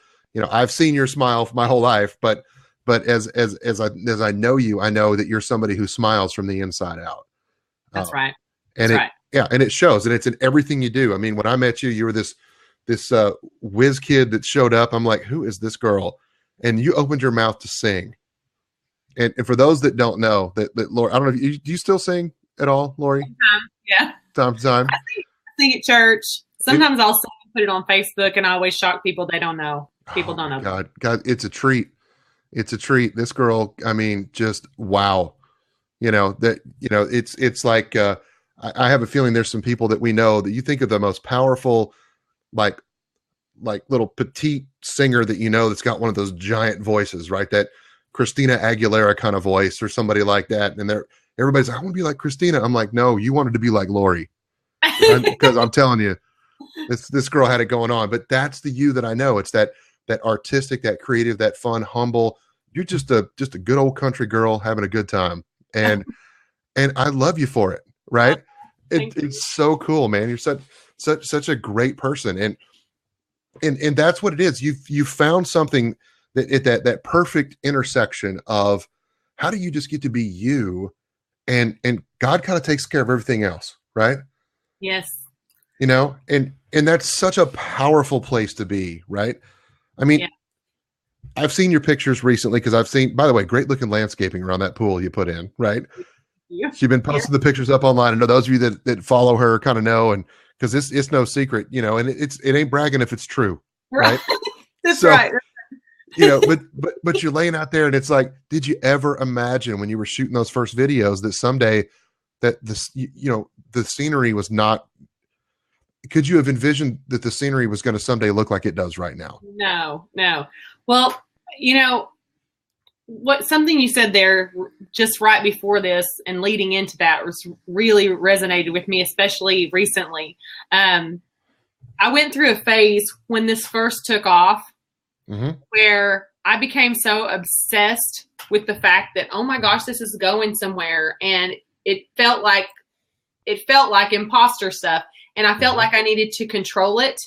I've seen your smile my whole life, but as I know you, I know that you're somebody who smiles from the inside out. That's right. And and it shows, and it's in everything you do. I mean, when I met you, you were this whiz kid that showed up. I'm like, who is this girl? And you opened your mouth to sing. And for those that don't know that Lori, I don't know if do you still sing at all, Lori? Yeah. Time to time. I sing at church. Sometimes I'll sing and put it on Facebook, and I always shock people. They don't know. People don't know. God, it's a treat. It's a treat. This girl, I mean, just wow. It's like I have a feeling there's some people that we know that you think of the most powerful, like little petite singer that that's got one of those giant voices, right? That Christina Aguilera kind of voice or somebody like that. And everybody's like, I want to be like Christina. I'm like, no, you wanted to be like Lori. Because I'm telling you, this girl had it going on. But that's the you that I know. It's that artistic, that creative, that fun, humble. You're just a good old country girl having a good time. And I love you for it. Right. It's so cool, man. You're such a great person. And that's what it is. You found something that perfect intersection of how do you just get to be you and God kind of takes care of everything else. Right. Yes. And that's such a powerful place to be. Right. I mean, yeah. I've seen your pictures recently because I've seen, by the way, great looking landscaping around that pool you put in, right? Yeah. She's been posting the pictures up online. I know those of you that follow her kind of know, and because it's no secret, and it ain't bragging if it's true, right? That's right. But you're laying out there, and it's like, did you ever imagine when you were shooting those first videos that someday that the scenery was not? Could you have envisioned that the scenery was going to someday look like it does right now? No. Well, something you said there just right before this and leading into that was really resonated with me, especially recently. I went through a phase when this first took off where I became so obsessed with the fact that, oh my gosh, this is going somewhere. And it felt like imposter stuff. And I felt like I needed to control it.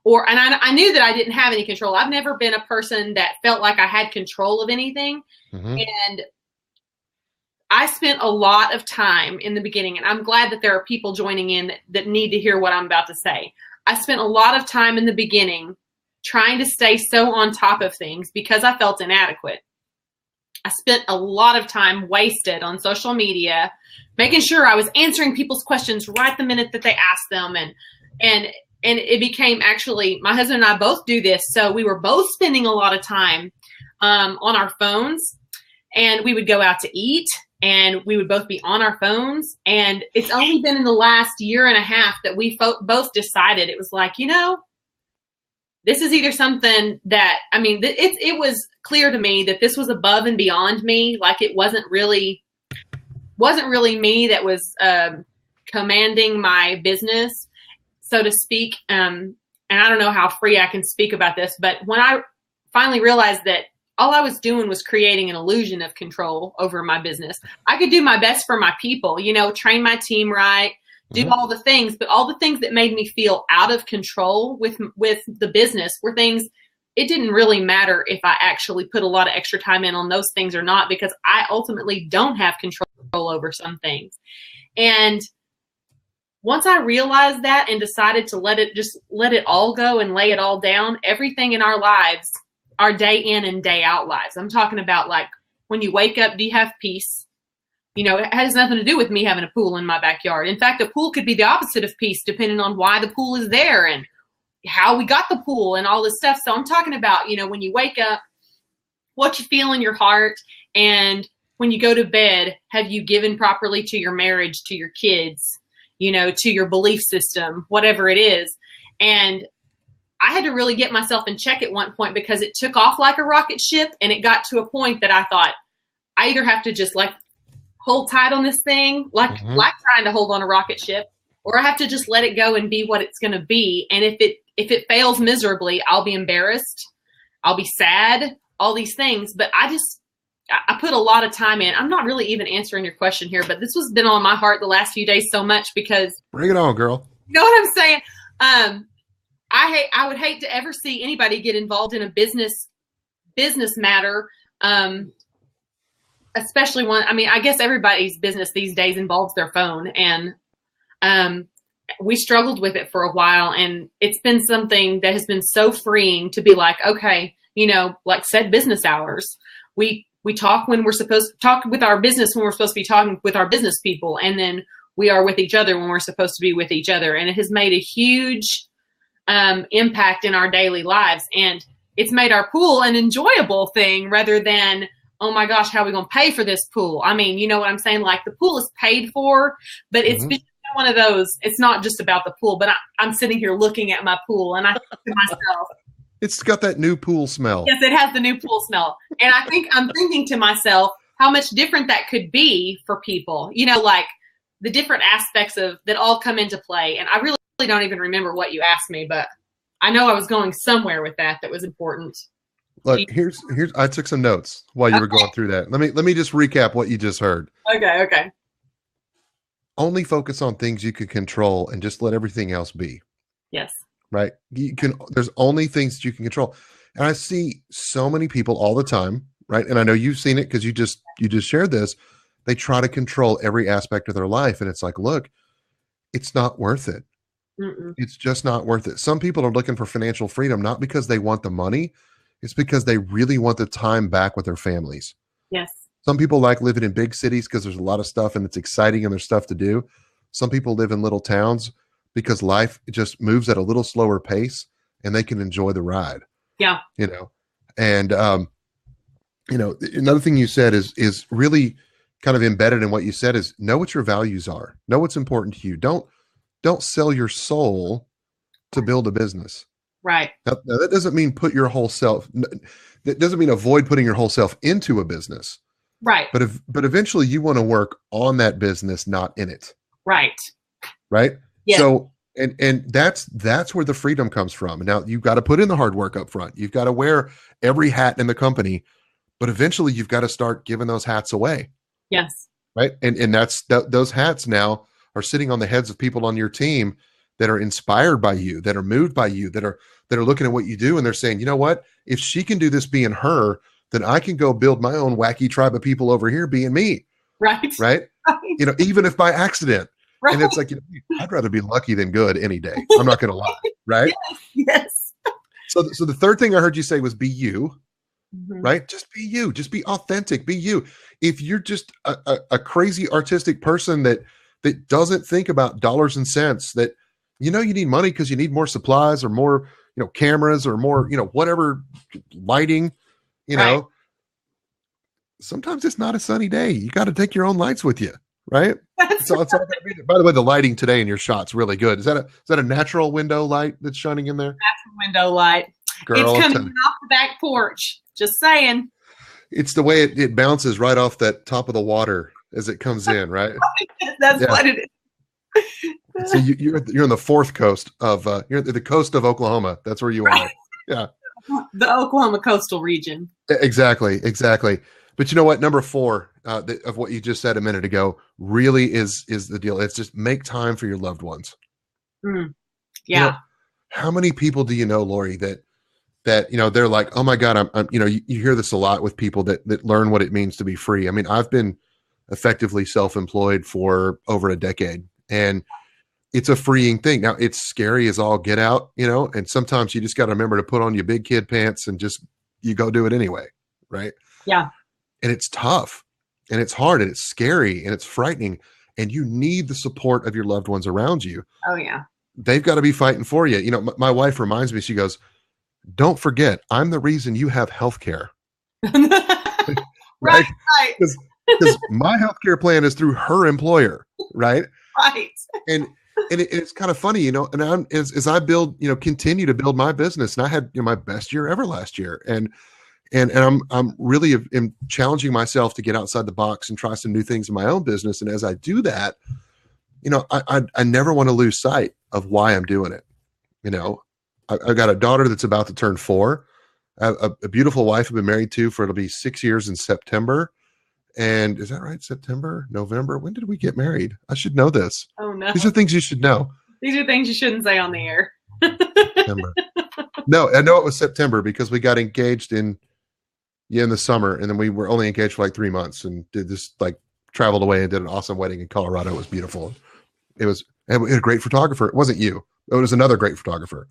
And I knew that I didn't have any control. I've never been a person that felt like I had control of anything. And I spent a lot of time in the beginning, and I'm glad that there are people joining in that need to hear what I'm about to say. I spent a lot of time in the beginning trying to stay so on top of things because I felt inadequate. I spent a lot of time wasted on social media, making sure I was answering people's questions right the minute that they asked them. And it became, actually, my husband and I both do this. So we were both spending a lot of time on our phones, and we would go out to eat and we would both be on our phones. And it's only been in the last year and a half that we both decided, it was like, this is either something that, it was clear to me that this was above and beyond me. Like, it wasn't really me that was commanding my business, so to speak. And I don't know how free I can speak about this, but when I finally realized that all I was doing was creating an illusion of control over my business, I could do my best for my people, train my team right, do all the things, but all the things that made me feel out of control with the business were things, it didn't really matter if I actually put a lot of extra time in on those things or not, because I ultimately don't have control over some things. And once I realized that and decided to let it all go and lay it all down, everything in our lives, our day in and day out lives, I'm talking about, like, when you wake up, do you have peace? It has nothing to do with me having a pool in my backyard. In fact, a pool could be the opposite of peace, depending on why the pool is there and how we got the pool and all this stuff. So I'm talking about, when you wake up, what you feel in your heart, and when you go to bed, have you given properly to your marriage, to your kids, to your belief system, whatever it is. And I had to really get myself in check at one point, because it took off like a rocket ship, and it got to a point that I thought, I either have to just hold tight on this thing, like trying to hold on a rocket ship, or I have to just let it go and be what it's going to be. And if it fails miserably, I'll be embarrassed, I'll be sad, all these things. But I put a lot of time in. I'm not really even answering your question here, but this has been on my heart the last few days so much, because bring it on, girl. You know what I'm saying? I would hate to ever see anybody get involved in a business matter, especially one. I guess everybody's business these days involves their phone, and we struggled with it for a while, and it's been something that has been so freeing to be like, okay, like set business hours. We talk when we're supposed to talk with our business, when we're supposed to be talking with our business people, and then we are with each other when we're supposed to be with each other. And it has made a huge impact in our daily lives. And it's made our pool an enjoyable thing rather than, oh my gosh, how are we going to pay for this pool? You know what I'm saying? Like, the pool is paid for, but it's been one of those, it's not just about the pool, but I'm sitting here looking at my pool, and I think to myself, it's got that new pool smell. Yes, it has the new pool smell. And I'm thinking to myself how much different that could be for people, like the different aspects that all come into play. And I really don't even remember what you asked me, but I know I was going somewhere with that was important. Look, here's I took some notes while you were going through that. Let me just recap what you just heard. Okay. Only focus on things you can control and just let everything else be. Yes. Right? There's only things that you can control. And I see so many people all the time, right? And I know you've seen it because you just shared this. They try to control every aspect of their life. And it's like, look, it's not worth it. It's just not worth it. Some people are looking for financial freedom, not because they want the money. It's because they really want the time back with their families. Yes. Some people like living in big cities because there's a lot of stuff and it's exciting and there's stuff to do. Some people live in little towns because life just moves at a little slower pace and they can enjoy the ride. Yeah. And, another thing you said is really kind of embedded in what you said is know what your values are. Know what's important to you. Don't sell your soul to build a business. Right. Now, that doesn't mean put your whole self. that doesn't mean avoid putting your whole self into a business, Right. but eventually you want to work on that business, not in it. Right. Right. Yeah. So, and that's where the freedom comes from. Now you've got to put in the hard work up front. You've got to wear every hat in the company, but eventually you've got to start giving those hats away. Yes. Right. And those hats now are sitting on the heads of people on your team that are inspired by you, that are moved by you, that are looking at what you do. And they're saying, you know what, if she can do this being her, then I can go build my own wacky tribe of people over here being me. Right. Right. You know, even if by accident. Right. And it's like, you know, I'd rather be lucky than good any day. I'm not going to lie. Right. Yes. So the third thing I heard you say was be you. Mm-hmm. Right. Just be you. Just be authentic. Be you. If you're just a crazy artistic person that doesn't think about dollars and cents, that, you know, you need money because you need more supplies or more, you know, cameras or more, you know, whatever, lighting, you know, sometimes it's not a sunny day. You got to take your own lights with you. Right. It's all gonna be there. By the way, the lighting today in your shot's really good. Is that a natural window light that's shining in there? Natural window light. Girl, it's coming off the back porch. Just saying. It's the way it bounces right off that top of the water as it comes in, right? That's what it is. So you're on the fourth coast of you're the coast of Oklahoma. That's where you are. Yeah. The Oklahoma coastal region. Exactly. But you know what? Number 4 of what you just said a minute ago really is the deal. It's just make time for your loved ones. Mm. You Yeah. know, how many people do you know, Lori, that you know, they're like, oh my God, I'm you know, you hear this a lot with people that learn what it means to be free. I mean, I've been effectively self-employed for over a decade, and it's a freeing thing. Now it's scary as all get out, you know, and sometimes you just got to remember to put on your big kid pants and just, you go do it anyway. Right. Yeah. And it's tough and it's hard and it's scary and it's frightening, and you need the support of your loved ones around you. Oh yeah. They've got to be fighting for you. You know, my wife reminds me, she goes, don't forget, I'm the reason you have health care. Right. Because my healthcare plan is through her employer. Right. Right. And it's kind of funny, you know, and as I build, you know, continue to build my business, and I had, you know, my best year ever last year. And I'm really am challenging myself to get outside the box and try some new things in my own business. And as I do that, you know, I never want to lose sight of why I'm doing it. You know, I've got a daughter that's about to turn 4. I have a beautiful wife I've been married to it'll be 6 years in September. And is that right? September, November? When did we get married? I should know this. Oh no. These are things you should know. These are things you shouldn't say on the air. September. No, I know it was September because we got engaged in the summer, and then we were only engaged for like 3 months and did this, like, traveled away and did an awesome wedding in Colorado. It was beautiful. It was a great photographer. It wasn't you. It was another great photographer.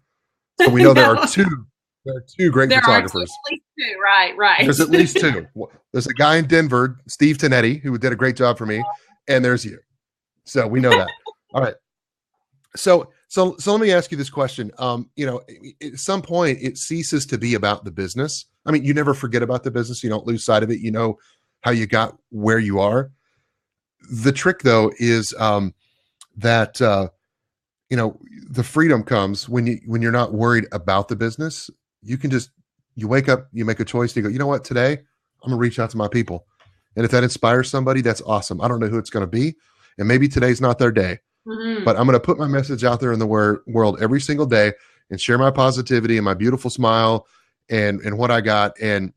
So we know there are two great photographers. There are at least 2. Right. There's at least 2. There's a guy in Denver, Steve Tenetti, who did a great job for me, and there's you. So we know that. All right. So let me ask you this question. You know, at some point it ceases to be about the business. I mean, you never forget about the business. You don't lose sight of it. You know how you got where you are. The trick, though, is that you know, the freedom comes when you're not worried about the business. You wake up, you make a choice, you go, you know what, today I'm gonna reach out to my people, and if that inspires somebody, that's awesome. I don't know who it's gonna be, and maybe today's not their day. Mm-hmm. But I'm going to put my message out there in the world every single day and share my positivity and my beautiful smile and what I got. And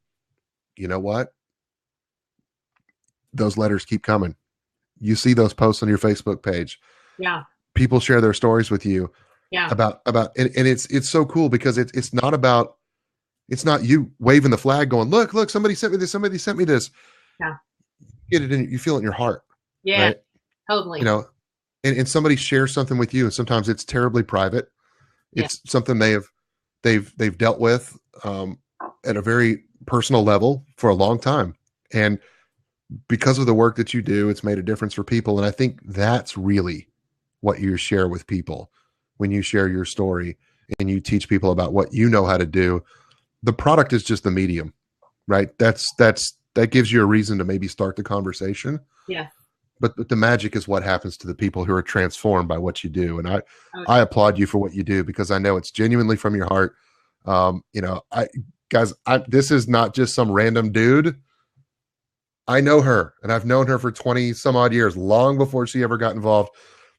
you know what? Those letters keep coming. You see those posts on your Facebook page. Yeah. People share their stories with you. Yeah. About and it's so cool because it's not you waving the flag going, look, somebody sent me this. Yeah. You get it in, you feel it in your heart. Yeah. Right? Totally. You know, and somebody shares something with you, and sometimes it's terribly private. It's something they've dealt with at a very personal level for a long time, and because of the work that you do, it's made a difference for people. And I think that's really what you share with people when you share your story and you teach people about what you know how to do. The product is just the medium, right? That gives you a reason to maybe start the conversation. Yeah. But the magic is what happens to the people who are transformed by what you do. And I applaud you for what you do because I know it's genuinely from your heart. You know, guys, this is not just some random dude. I know her, and I've known her for 20 some odd years, long before she ever got involved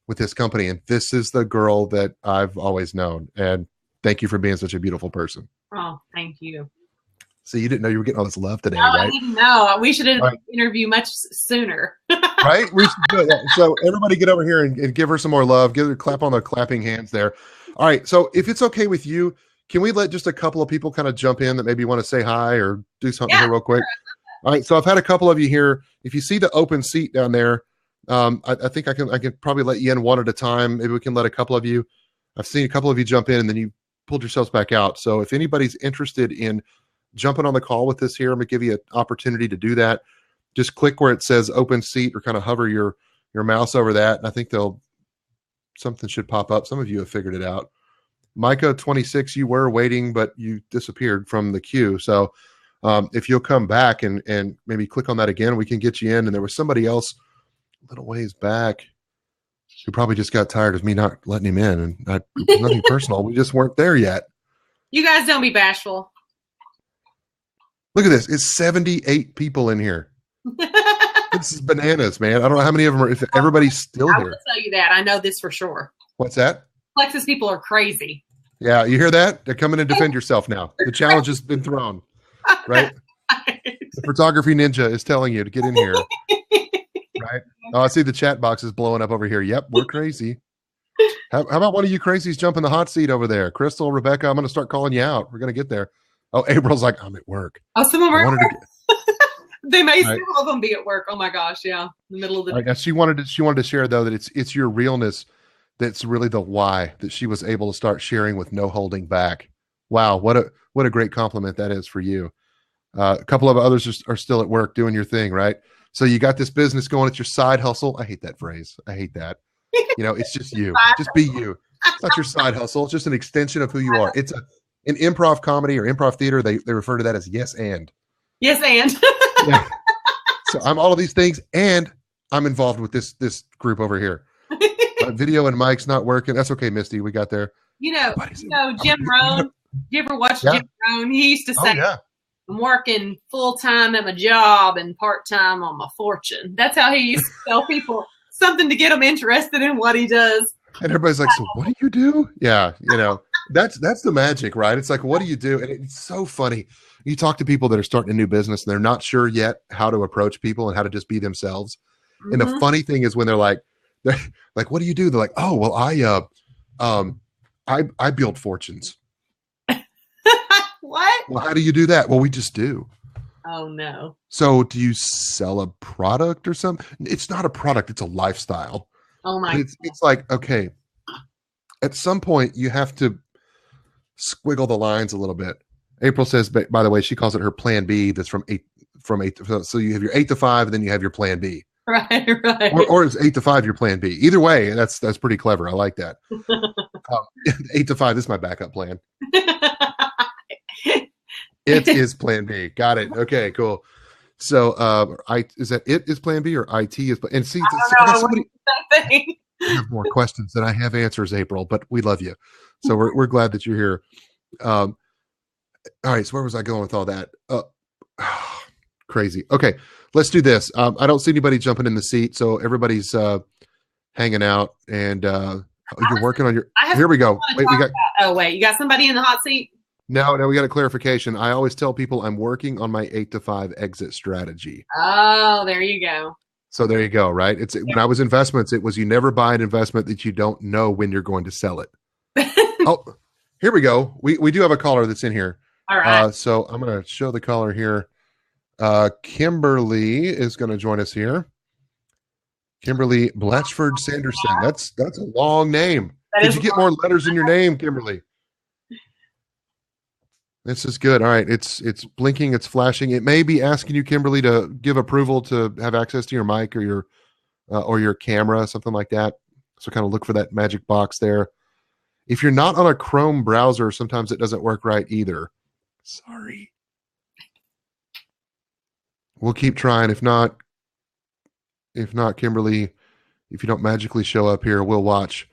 with this company. And this is the girl that I've always known. And thank you for being such a beautiful person. Oh, thank you. So you didn't know you were getting all this love today, no, right? I didn't know. We should have interviewed much sooner. Right? We should do that. So everybody get over here and give her some more love. Give her a clap on the clapping hands there. All right. So if it's okay with you, can we let just a couple of people kind of jump in that maybe want to say hi or do something here real quick? Sure. All right. So I've had a couple of you here. If you see the open seat down there, I think I can probably let you in one at a time. Maybe we can let a couple of you. I've seen a couple of you jump in and then you pulled yourselves back out. So if anybody's interested in jumping on the call with us here, I'm going to give you an opportunity to do that. Just click where it says open seat or kind of hover your mouse over that. And I think something should pop up. Some of you have figured it out. Micah 26, you were waiting, but you disappeared from the queue. So if you'll come back and maybe click on that again, we can get you in. And there was somebody else a little ways back who probably just got tired of me not letting him in. And nothing personal. We just weren't there yet. You guys don't be bashful. Look at this. It's 78 people in here. This is bananas, man. I don't know how many of them are, if everybody's still I here. will tell you that. I know this for sure. What's that? Plexus people are crazy. Yeah, you hear that? They're coming to defend yourself now. The challenge has been thrown, right? The photography ninja is telling you to get in here, right? Oh, I see the chat box is blowing up over here. Yep, we're crazy. How about one of you crazies jump in the hot seat over there? Crystal, Rebecca, I'm going to start calling you out. We're going to get there. Oh, April's like, I'm at work. Oh, some of them are. They may right. some of them be at work. Oh my gosh, yeah, in the middle of the. Right, now she wanted to share though that it's your realness that's really the why that she was able to start sharing with no holding back. Wow, what a great compliment that is for you. A couple of others are still at work doing your thing, right? So you got this business going. It's your side hustle. I hate that phrase. I hate that. It's just you. Just be you. It's not your side hustle. It's just an extension of who you are. It's in improv comedy or improv theater. They refer to that as yes and. Yes and. Yeah. So I'm all of these things, and I'm involved with this group over here. Video and mic's not working. That's okay, Misty. We got there. Jim Rohn. You ever watch Jim Rohn? He used to say, I'm working full-time at my job and part-time on my fortune. That's how he used to tell people something to get them interested in what he does. And everybody's like, so what do you do? Yeah, that's the magic, right? It's like, what do you do? And it's so funny. You talk to people that are starting a new business and they're not sure yet how to approach people and how to just be themselves. Mm-hmm. And the funny thing is when they're like, what do you do? They're like, oh, well, I build fortunes. What? Well, how do you do that? Well, we just do. Oh, no. So do you sell a product or something? It's not a product. It's a lifestyle. Oh, my God. It's like, okay, at some point you have to squiggle the lines a little bit. April says, by the way, she calls it her plan B. That's from eight. So you have your 8 to 5, and then you have your plan B. Right. Or it's 8 to 5, your plan B. Either way, that's pretty clever. I like that. 8 to 5 is my backup plan. It is plan B. Got it. Okay, cool. So is that it is plan B or IT is plan? And see, I have more questions than I have answers, April, but we love you. So we're glad that you're here. All right, so where was I going with all that? Crazy. Okay, let's do this. I don't see anybody jumping in the seat, so everybody's hanging out, and you're working on your. Here we go. Wait, we got. You got somebody in the hot seat? No, we got a clarification. I always tell people I'm working on my 8 to 5 exit strategy. Oh, there you go. So there you go. Right. When I was investments, it was you never buy an investment that you don't know when you're going to sell it. Oh, here we go. We do have a caller that's in here. All right. So I'm going to show the caller here. Kimberly is going to join us here. Kimberly Blatchford Sanderson. That's a long name. Did you get more letters in your name, Kimberly? This is good. All right. It's blinking. It's flashing. It may be asking you, Kimberly, to give approval to have access to your mic or your camera, something like that. So kind of look for that magic box there. If you're not on a Chrome browser, sometimes it doesn't work right either. Sorry. We'll keep trying. If not, Kimberly, if you don't magically show up here, we'll watch.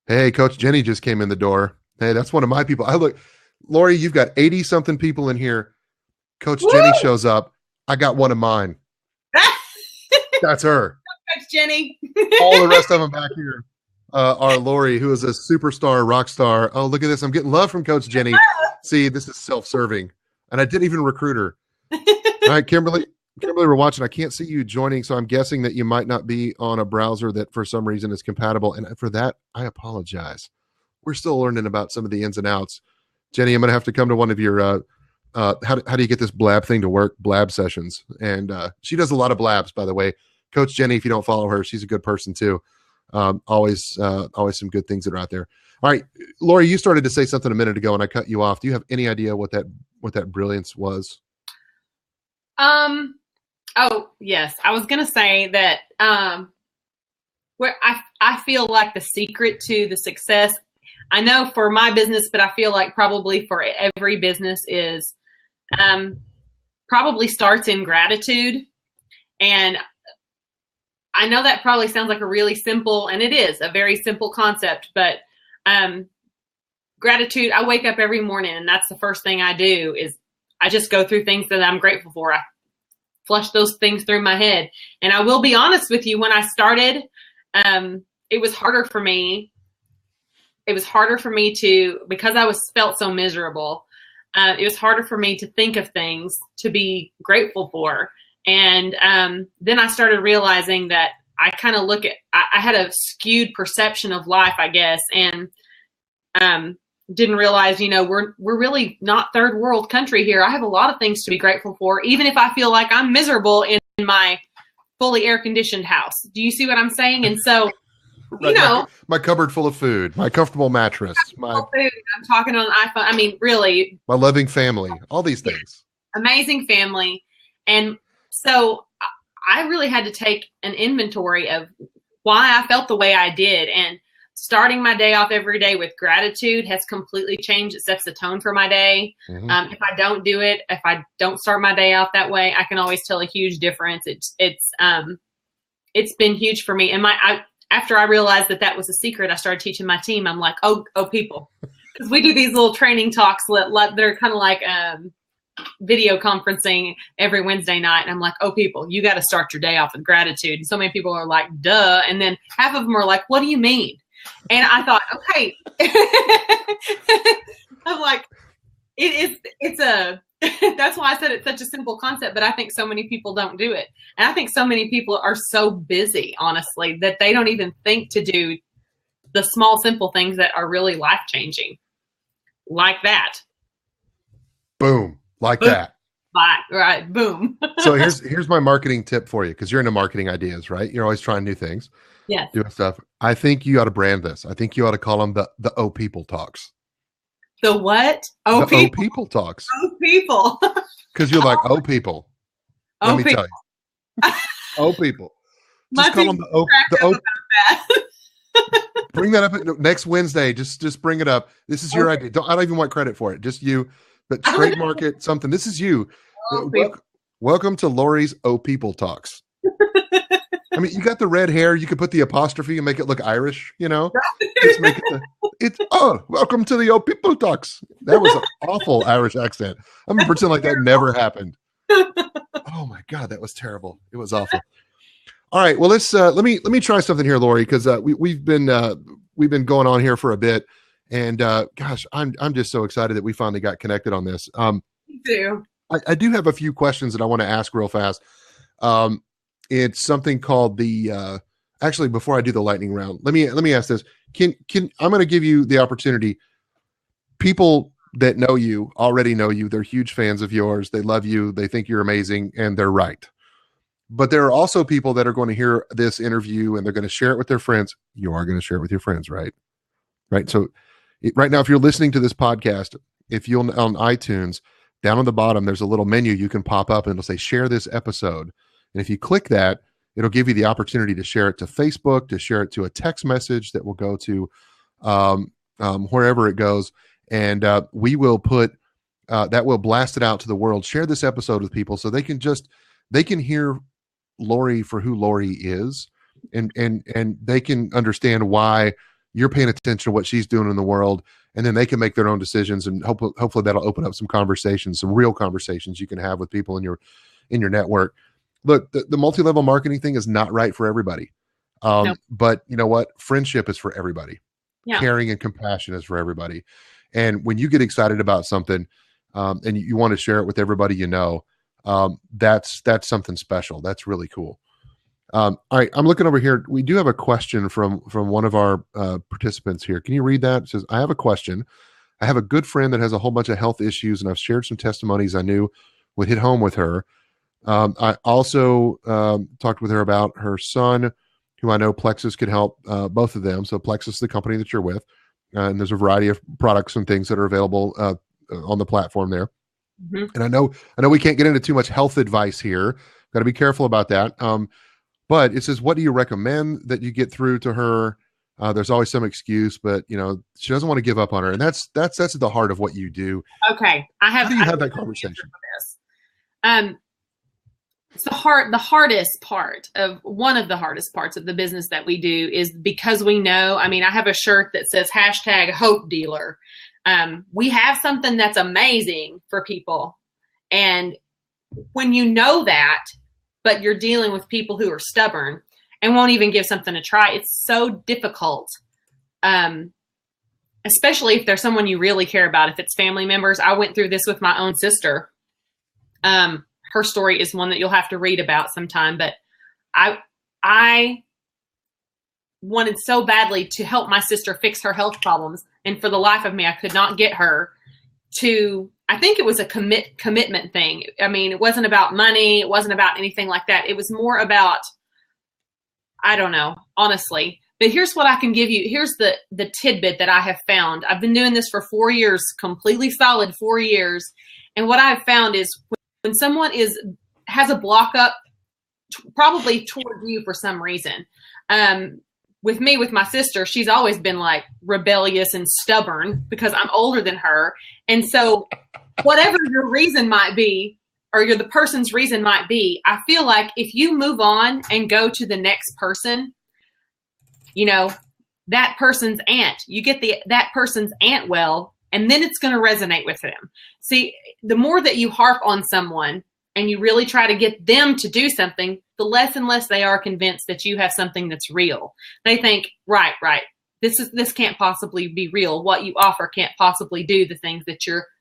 Hey, Coach Jenny just came in the door. Hey, that's one of my people. Lori, you've got 80 something people in here. Coach Woo! Jenny shows up. I got one of mine. That's her. Coach Jenny. All the rest of them back here are Lori, who is a superstar, rock star. Oh, look at this. I'm getting love from Coach Jenny. See, this is self-serving. And I didn't even recruit her. All right, Kimberly, we're watching. I can't see you joining, so I'm guessing that you might not be on a browser that for some reason is compatible. And for that, I apologize. We're still learning about some of the ins and outs. Jenny, I'm going to have to come to one of your how do you get this blab thing to work? Blab sessions. And she does a lot of blabs, by the way. Coach Jenny, if you don't follow her, she's a good person too. Always some good things that are out there. All right, Lori, you started to say something a minute ago, and I cut you off. Do you have any idea what that brilliance was? Oh yes, I was gonna say that where I feel like the secret to the success. I know for my business, but I feel like probably for every business is probably starts in gratitude. And I know that probably sounds like a really simple, and it is a very simple concept, but gratitude, I wake up every morning and that's the first thing I do is I just go through things that I'm grateful for. I flush those things through my head. And I will be honest with you, when I started, it was harder for me. It was harder for me to, because I felt so miserable. It was harder for me to think of things to be grateful for. And then I started realizing that I kind of I had a skewed perception of life, I guess, and didn't realize, we're really not third world country here. I have a lot of things to be grateful for, even if I feel like I'm miserable in my fully air conditioned house. Do you see what I'm saying? And so, my cupboard full of food, my comfortable mattress, my food. I'm talking on an iPhone. I mean, really, my loving family, all these things. Amazing family. And so I really had to take an inventory of why I felt the way I did. And starting my day off every day with gratitude has completely changed. It sets the tone for my day. Mm-hmm. If I don't do it, if I don't start my day off that way, I can always tell a huge difference. It's been huge for me. And after I realized that was a secret, I started teaching my team. I'm like, oh people, because we do these little training talks that they're kind of like video conferencing every Wednesday night. And I'm like, oh people, you got to start your day off with gratitude. And so many people are like, duh. And then half of them are like, what do you mean? And I thought, okay. I'm like, that's why I said it's such a simple concept, but I think so many people don't do it. And I think so many people are so busy, honestly, that they don't even think to do the small, simple things that are really life-changing. Like that. Boom. Like that. Right. Boom. So here's my marketing tip for you, because you're into marketing ideas, right? You're always trying new things. Yes. Doing stuff. I think you ought to brand this. I think you ought to call them the O People Talks. The what? O People Talks. O People. Because you're like, oh people. Let me tell you. Oh people. Just call them the O. Bring that up next Wednesday. Just bring it up. This is your idea. I don't even want credit for it. Just you. But trademark it, something. This is you. Welcome to Lori's O People Talks. I mean, you got the red hair. You could put the apostrophe and make it look Irish, Just make it welcome to the O People Talks. That was an awful Irish accent. I'm going to pretend like that never happened. Oh my God, that was terrible. It was awful. All right, well, let's let me try something here, Lori, because we've been going on here for a bit. And gosh, I'm just so excited that we finally got connected on this. Me too. I do have a few questions that I want to ask real fast. It's something called the. Actually, before I do the lightning round, let me ask this. Can I'm going to give you the opportunity. People that know you already know you. They're huge fans of yours. They love you. They think you're amazing, and they're right. But there are also people that are going to hear this interview and they're going to share it with their friends. You are going to share it with your friends, right? Right. So. Right now, if you're listening to this podcast, if you'll on iTunes, down on the bottom, there's a little menu you can pop up and it'll say share this episode. And if you click that, it'll give you the opportunity to share it to Facebook, to share it to a text message that will go to wherever it goes. And we will put that will blast it out to the world. Share this episode with people so they can hear Lori for who Lori is, and they can understand why you're paying attention to what she's doing in the world, and then they can make their own decisions, and hopefully that'll open up some conversations, some real conversations you can have with people in your network. Look, the multi-level marketing thing is not right for everybody. Nope. But you know what? Friendship is for everybody. Yeah. Caring and compassion is for everybody. And when you get excited about something, and you want to share it with everybody, that's something special. That's really cool. All right, I'm looking over here. We do have a question from one of our participants here. Can you read that? It says, I have a question. I have a good friend that has a whole bunch of health issues, and I've shared some testimonies I knew would hit home with her. I also talked with her about her son, who I know Plexus could help both of them. So Plexus is the company that you're with, and there's a variety of products and things that are available on the platform there. Mm-hmm. And I know we can't get into too much health advice here. Got to be careful about that. But it says, what do you recommend that you get through to her? There's always some excuse, but she doesn't want to give up on her, and that's at the heart of what you do. Okay, How do you have that conversation? It's one of the hardest parts of the business that we do is because we know. I mean, I have a shirt that says #Hope Dealer. We have something that's amazing for people, and when you know that, but you're dealing with people who are stubborn and won't even give something a try, it's so difficult, especially if there's someone you really care about. If it's family members, I went through this with my own sister. Her story is one that you'll have to read about sometime, but I wanted so badly to help my sister fix her health problems. And for the life of me, I could not get her to, I think it was a commitment thing. I mean, it wasn't about money. It wasn't about anything like that. It was more about, I don't know, honestly. But here's what I can give you. Here's the tidbit that I have found. I've been doing this for 4 years, completely solid 4 years. And what I've found is when someone has a block up, probably toward you for some reason. With me, with my sister, she's always been like rebellious and stubborn because I'm older than her. And so whatever your reason might be, or the person's reason might be, I feel like if you move on and go to the next person, that person's aunt, you get that person's aunt well, and then it's going to resonate with them. See, the more that you harp on someone and you really try to get them to do something, the less and less they are convinced that you have something that's real. They think, right, this can't possibly be real. What you offer can't possibly do the things that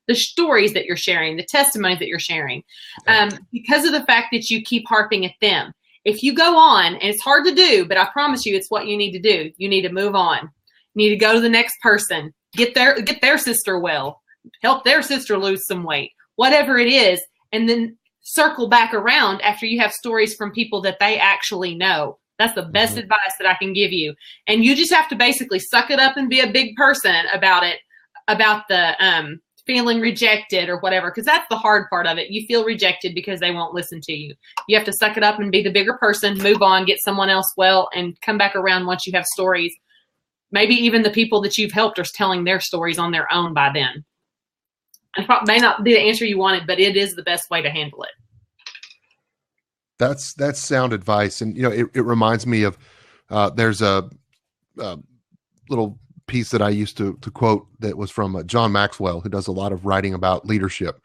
the stories that you're sharing, the testimonies that you're sharing, because of the fact that you keep harping at them. If you go on, and it's hard to do, but I promise you it's what you need to do. You need to move on. You need to go to the next person, get their sister well, help their sister lose some weight, whatever it is, and then circle back around after you have stories from people that they actually know. That's the best advice that I can give you. And you just have to basically suck it up and be a big person about it, about the feeling rejected or whatever, because that's the hard part of it. You feel rejected because they won't listen to you. You have to suck it up and be the bigger person, move on, get someone else well, and come back around once you have stories. Maybe even the people that you've helped are telling their stories on their own by then. It may not be the answer you wanted, but it is the best way to handle it. That's sound advice. And, it reminds me of, there's a little piece that I used to quote that was from John Maxwell, who does a lot of writing about leadership.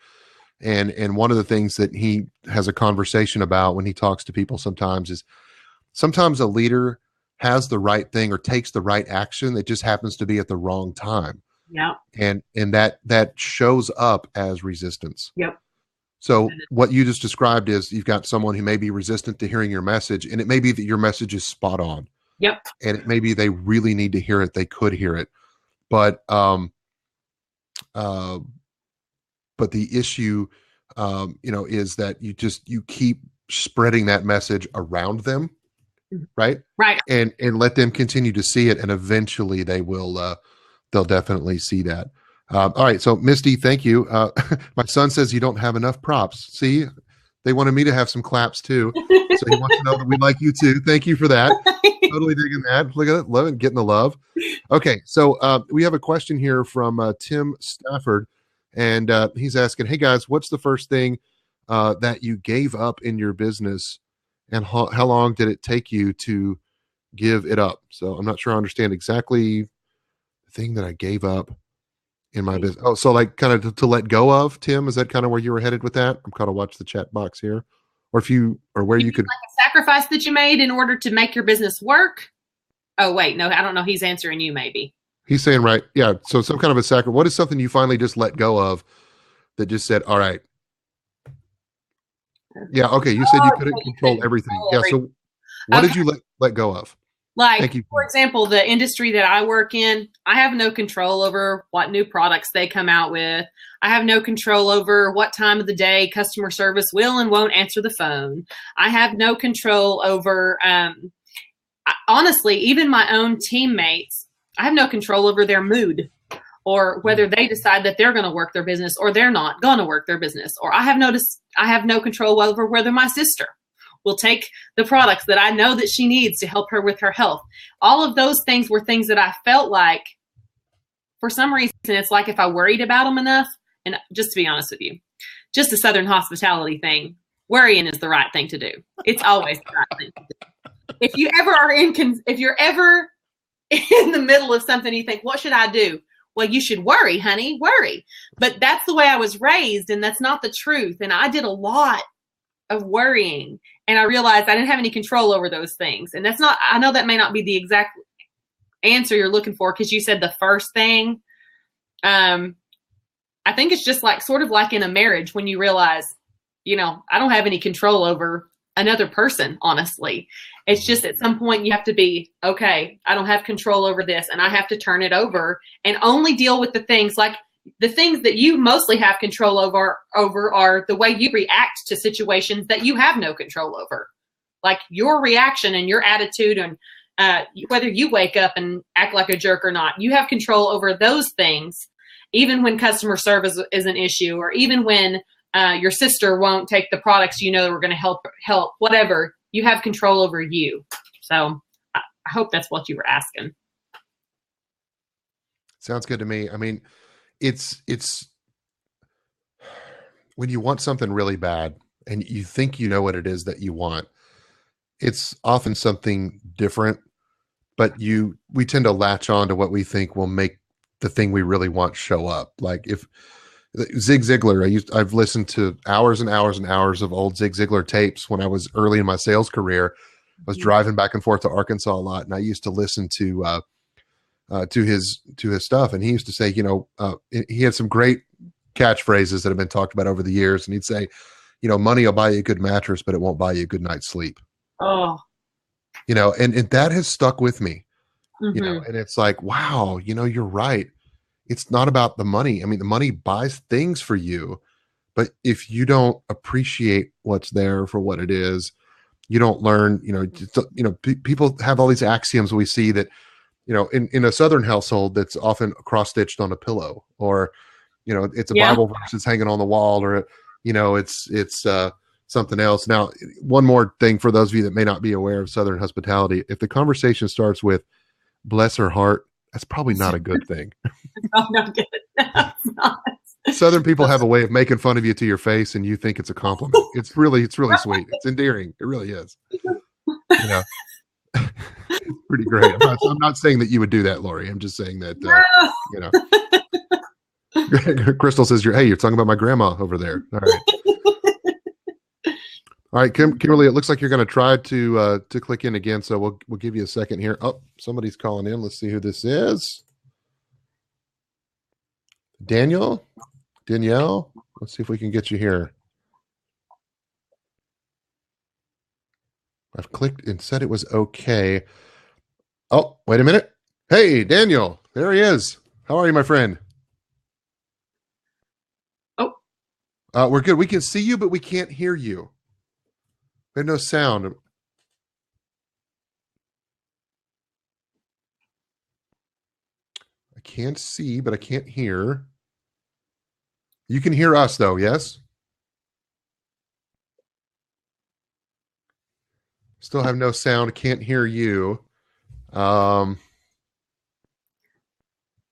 And one of the things that he has a conversation about when he talks to people sometimes is sometimes a leader has the right thing or takes the right action. It just happens to be at the wrong time. Yeah. And that shows up as resistance. Yep. So what you just described is you've got someone who may be resistant to hearing your message, and it may be that your message is spot on. Yep. And it may be they really need to hear it. They could hear it. But the issue, is that you keep spreading that message around them. Right. Right. And let them continue to see it. And eventually they'll definitely see that. All right. So Misty, thank you. My son says you don't have enough props. See, they wanted me to have some claps too. So he wants to know that we like you too. Thank you for that. Totally digging that. Look at it. Love it. Getting the love. Okay. So we have a question here from Tim Stafford, and he's asking, hey guys, what's the first thing that you gave up in your business, and how long did it take you to give it up? So I'm not sure I understand exactly the thing that I gave up. in my business. Oh, so like kind of to let go of, Tim, is that kind of where you were headed with that? I'm kind of watch the chat box here. Or if you, or where you could. Like a sacrifice that you made in order to make your business work. Oh, wait, no, I don't know. He's answering you maybe. He's saying, right. Yeah. So some kind of a sacrifice. What is something you finally just let go of that just said, all right. Yeah. Okay. You said you couldn't control everything. Yeah. So what did you let go of? Like, for example, the industry that I work in, I have no control over what new products they come out with. I have no control over what time of the day customer service will and won't answer the phone. I have no control over, honestly, even my own teammates, I have no control over their mood or whether they decide that they're going to work their business or they're not going to work their business. Or I have no control over whether my sister will take the products that I know that she needs to help her with her health. All of those things were things that I felt like, for some reason, it's like if I worried about them enough, and just to be honest with you, just a Southern hospitality thing, worrying is the right thing to do. It's always the right thing to do. If you're ever in the middle of something, you think, what should I do? Well, you should worry, honey, worry. But that's the way I was raised, and that's not the truth. And I did a lot of worrying, and I realized I didn't have any control over those things. And that's not, I know that may not be the exact answer you're looking for, because you said the first thing. I think it's just like, sort of like in a marriage, when you realize, I don't have any control over another person, honestly. It's just at some point you have to be, okay, I don't have control over this, and I have to turn it over and only deal with the things that you mostly have control over are the way you react to situations that you have no control over. Like your reaction and your attitude, and whether you wake up and act like a jerk or not, you have control over those things. Even when customer service is an issue, or even when your sister won't take the products that were going to help, whatever, you have control over you. So I hope that's what you were asking. Sounds good to me. I mean, it's when you want something really bad and you think you know what it is that you want, it's often something different, but we tend to latch on to what we think will make the thing we really want show up. Like if Zig Ziglar, I've listened to hours and hours and hours of old Zig Ziglar tapes when I was early in my sales career. I was driving back and forth to Arkansas a lot, and I used to listen to his stuff. And he used to say, he had some great catchphrases that have been talked about over the years. And he'd say, money will buy you a good mattress, but it won't buy you a good night's sleep. Oh, and that has stuck with me, mm-hmm. And it's like, wow, you're right. It's not about the money. I mean, the money buys things for you, but if you don't appreciate what's there for what it is, you don't learn, people have all these axioms we see that, in a Southern household that's often cross-stitched on a pillow, or, it's a Bible verse that's hanging on the wall, or, it's something else. Now, one more thing for those of you that may not be aware of Southern hospitality, if the conversation starts with bless her heart, that's probably not a good thing. Oh, no, good. No, it's not. Southern people have a way of making fun of you to your face, and you think it's a compliment. It's really sweet. It's endearing. It really is. Pretty great. I'm not saying that you would do that, Lori. I'm just saying that, Crystal says, you're talking about my grandma over there. All right. All right, Kimberly, it looks like you're going to try to click in again, so we'll give you a second here. Oh, somebody's calling in. Let's see who this is. Danielle. Let's see if we can get you here. I've clicked and said it was okay. Oh, wait a minute. Hey, Daniel. There he is. How are you, my friend? Oh. We're good. We can see you, but we can't hear you. We have no sound. I can't see, but I can't hear. You can hear us, though, yes? Still have no sound. Can't hear you. You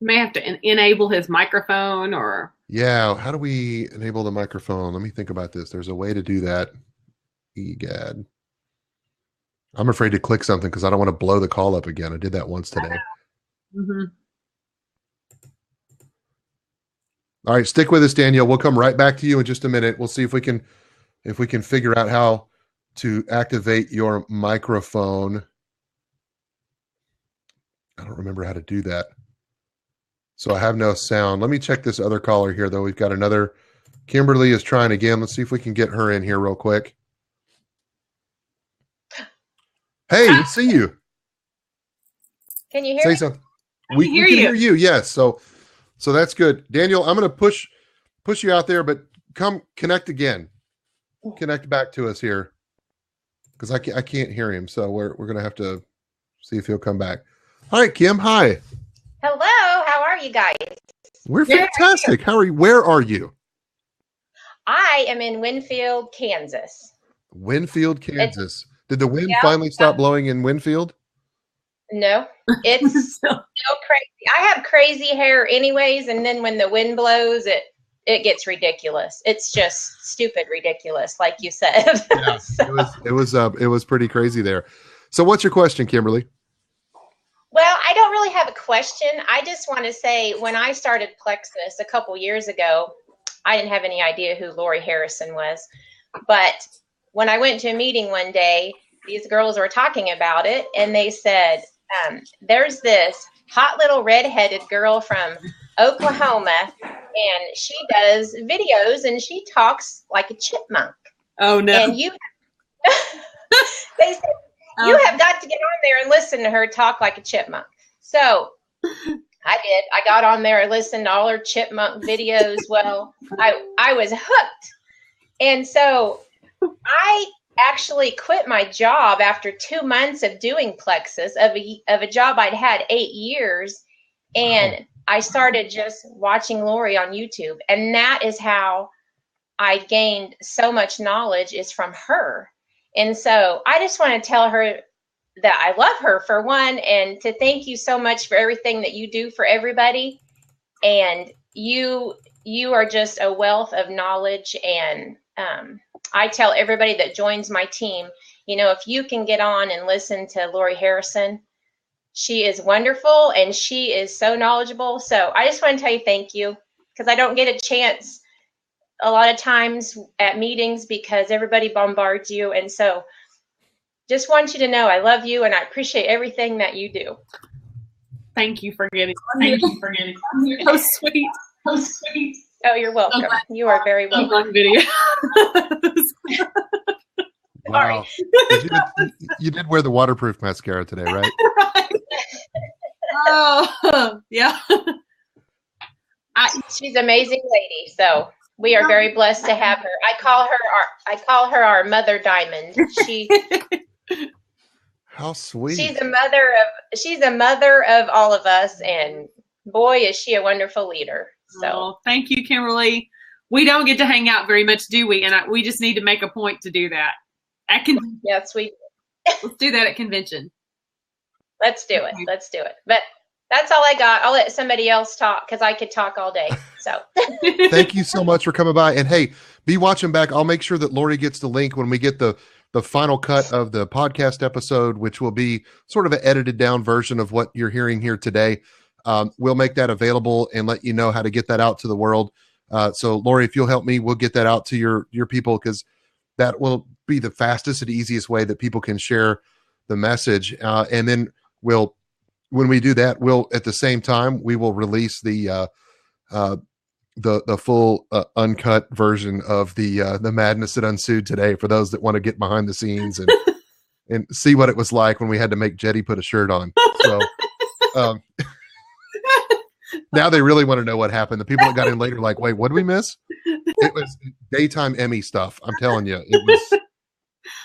may have to enable his microphone, or... Yeah, how do we enable the microphone? Let me think about this. There's a way to do that. Egad. I'm afraid to click something because I don't want to blow the call up again. I did that once today. Mm-hmm. All right, stick with us, Daniel. We'll come right back to you in just a minute. We'll see if we can figure out how to activate your microphone. I don't remember how to do that. So I have no sound. Let me check this other caller here, though. We've got another. Kimberly is trying again. Let's see if we can get her in here real quick. Hey, we see you. Can you hear Say me? something. I We can can hear hear you. Yes. So that's good. Daniel, I'm going to push you out there, but come connect again. Connect back to us here because I can't hear him. So we're going to have to see if he'll come back. All right, Kim. Hi. Hello, how are you guys? We're fantastic. How are you? Where are you? I am in Winfield, Kansas. Winfield, Kansas. Did the wind Yeah. finally stop blowing in Winfield? No, it's so crazy. I have crazy hair anyways, and then when the wind blows, it gets ridiculous. It's just stupid ridiculous, like you said. Yeah, it was pretty crazy there. So what's your question, Kimberly? Well, I don't really have a question. I just want to say when I started Plexus a couple years ago, I didn't have any idea who Lori Harrison was. But when I went to a meeting one day, these girls were talking about it, and they said, there's this hot little redheaded girl from Oklahoma, and she does videos, and she talks like a chipmunk. Oh, no. And they said, you have got to get on there and listen to her talk like a chipmunk. So I did. I got on there and listened to all her chipmunk videos. Well, I was hooked. And so I actually quit my job after 2 months of doing Plexus of a job I'd had 8 years. And I started just watching Lori on YouTube. And that is how I gained so much knowledge, is from her. And so I just want to tell her that I love her, for one, and to thank you so much for everything that you do for everybody. And you are just a wealth of knowledge. And I tell everybody that joins my team, if you can get on and listen to Lori Harrison, she is wonderful and she is so knowledgeable. So I just want to tell you thank you, because I don't get a chance a lot of times at meetings because everybody bombards you. And so just want you to know I love you and I appreciate everything that you do. Thank you for getting. You're so sweet. So sweet. Oh, you're welcome. You are very welcome. On video. Wow. You did wear the waterproof mascara today, right? Right. Oh, yeah. She's an amazing lady. So we are very blessed to have her. I call her our mother diamond. How sweet. She's a mother of all of us, and boy, is she a wonderful leader. So thank you, Kimberly. We don't get to hang out very much, do we? And we just need to make a point to do that. Yes, we. Let's do that at convention. Let's do it. Let's do it. But that's all I got. I'll let somebody else talk because I could talk all day. So thank you so much for coming by. And hey, be watching back. I'll make sure that Lori gets the link when we get the final cut of the podcast episode, which will be sort of an edited down version of what you're hearing here today. We'll make that available and let you know how to get that out to the world. So Lori, if you'll help me, we'll get that out to your people, because that will be the fastest and easiest way that people can share the message. And then when we do that, at the same time, we will release the full uncut version of the madness that ensued today for those that want to get behind the scenes and see what it was like when we had to make Jetty put a shirt on. So now they really want to know what happened. The people that got in later are like, wait, what did we miss? It was daytime Emmy stuff. I'm telling you,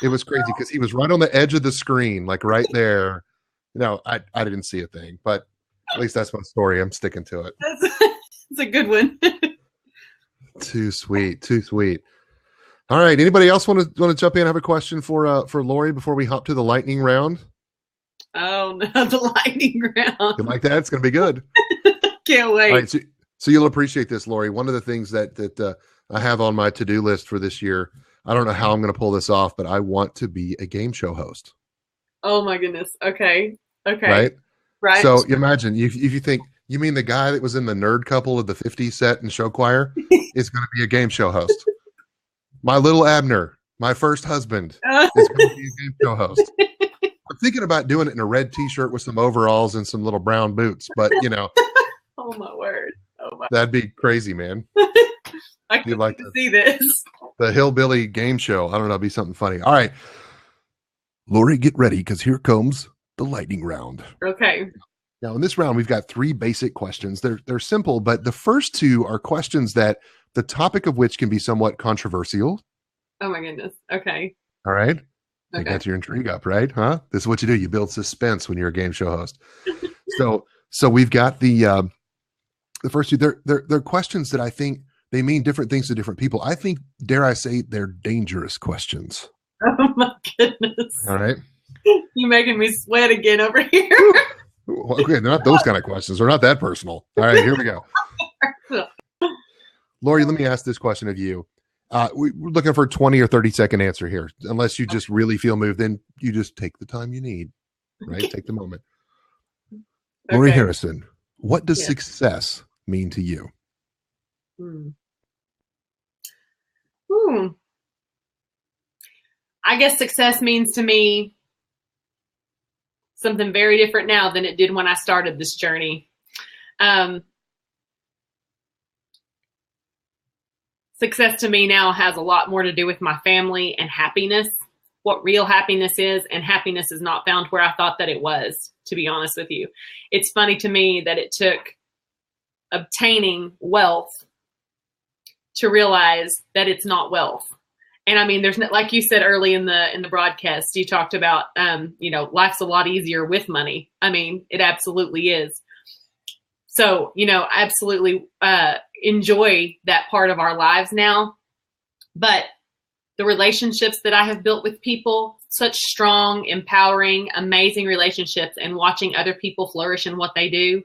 it was crazy because he was right on the edge of the screen, like right there. I didn't see a thing, but at least that's my story. I'm sticking to it. It's a good one. Too sweet. All right. Anybody else want to jump in and have a question for Lori before we hop to the lightning round? Oh no, the lightning round. You like that? It's going to be good. Can't wait. All right, so you'll appreciate this, Lori. One of the things that I have on my to-do list for this year, I don't know how I'm going to pull this off, but I want to be a game show host. Oh my goodness. Okay. Right. So you imagine if you think You mean the guy that was in the nerd couple of the 50s set and show choir is going to be a game show host? My little Abner, my first husband, is going to be a game show host. I'm thinking about doing it in a red t-shirt with some overalls and some little brown boots, but you know. Oh my word. Oh my. That'd be crazy, man. I could like to see this. The hillbilly game show. I don't know, it'd be something funny. All right. Lori, get ready because here comes the lightning round. Okay. Now, in this round, we've got 3 basic questions. They're simple, but the first 2 are questions that the topic of which can be somewhat controversial. Oh my goodness. Okay. All right. Okay. You got your intrigue up, right? Huh? This is what you do. You build suspense when you're a game show host. So we've got the first 2. They're questions that I think they mean different things to different people. I think, dare I say, they're dangerous questions. Oh my goodness. All right. You're making me sweat again over here. Okay, they're not those kind of questions. They're not that personal. All right, here we go. Lori, let me ask this question of you. We're looking for a 20 or 30-second answer here. Unless you just really feel moved, then you just take the time you need, right? Take the moment. Okay. Lori Harrison, what does success mean to you? I guess success means to me something very different now than it did when I started this journey. Success to me now has a lot more to do with my family and happiness, what real happiness is, and happiness is not found where I thought that it was, to be honest with you. It's funny to me that it took obtaining wealth to realize that it's not wealth. And I mean, there's no, like you said early in the broadcast, you talked about, life's a lot easier with money. I mean, it absolutely is. So, I absolutely enjoy that part of our lives now. But the relationships that I have built with people, such strong, empowering, amazing relationships, and watching other people flourish in what they do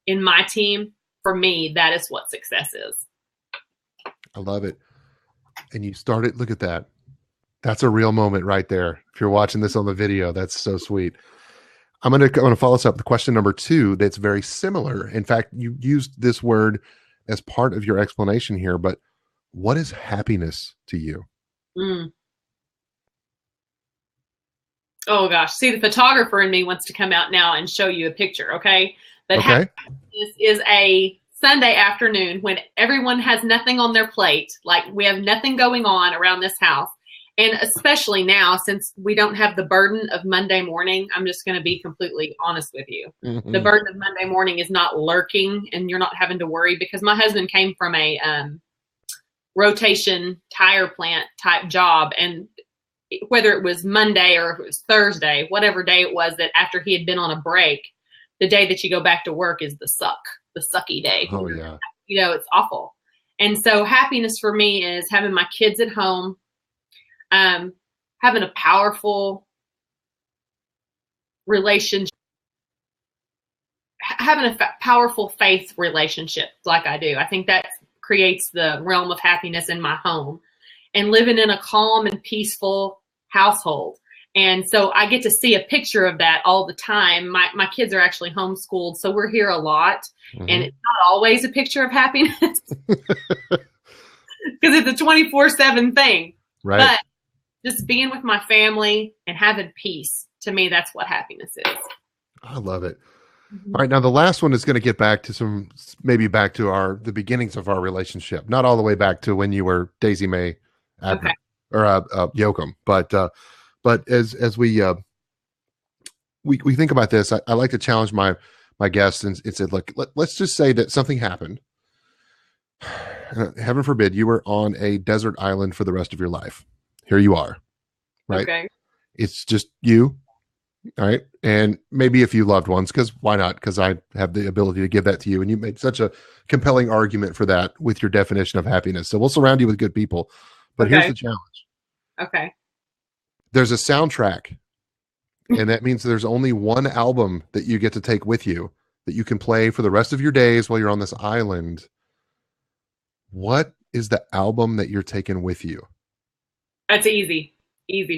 in my team, for me, that is what success is. I love it. And you started, look at that. That's a real moment right there. If you're watching this on the video, that's so sweet. I'm going to follow this up with question number 2 that's very similar. In fact, you used this word as part of your explanation here, but what is happiness to you? Oh gosh. See, the photographer in me wants to come out now and show you a picture. Okay. But happiness is a Sunday afternoon when everyone has nothing on their plate. Like, we have nothing going on around this house. And especially now, since we don't have the burden of Monday morning, I'm just going to be completely honest with you. Mm-hmm. The burden of Monday morning is not lurking, and you're not having to worry, because my husband came from a rotation tire plant type job. And whether it was Monday or if it was Thursday, whatever day it was, that after he had been on a break, the day that you go back to work is the sucky day. Oh, yeah. It's awful. And so happiness for me is having my kids at home, having a powerful relationship, having a powerful faith relationship like I do. I think that creates the realm of happiness in my home, and living in a calm and peaceful household. And so I get to see a picture of that all the time. My kids are actually homeschooled, so we're here a lot. Mm-hmm. And it's not always a picture of happiness because it's a 24/7 thing. Right. But just being with my family and having peace, to me, that's what happiness is. I love it. Mm-hmm. All right. Now, the last one is going to get back to the beginnings of our relationship. Not all the way back to when you were Daisy Mae Abner, or Yoakum. But as we think about this, I like to challenge my guests and say, look, let's just say that something happened. Heaven forbid you were on a desert island for the rest of your life. Here you are, right? Okay. It's just you, all right? And maybe a few loved ones, because why not? Because I have the ability to give that to you. And you made such a compelling argument for that with your definition of happiness. So we'll surround you with good people. But here's the challenge. Okay. There's a soundtrack, and that means there's only one album that you get to take with you that you can play for the rest of your days while you're on this island. What is the album that you're taking with you? That's easy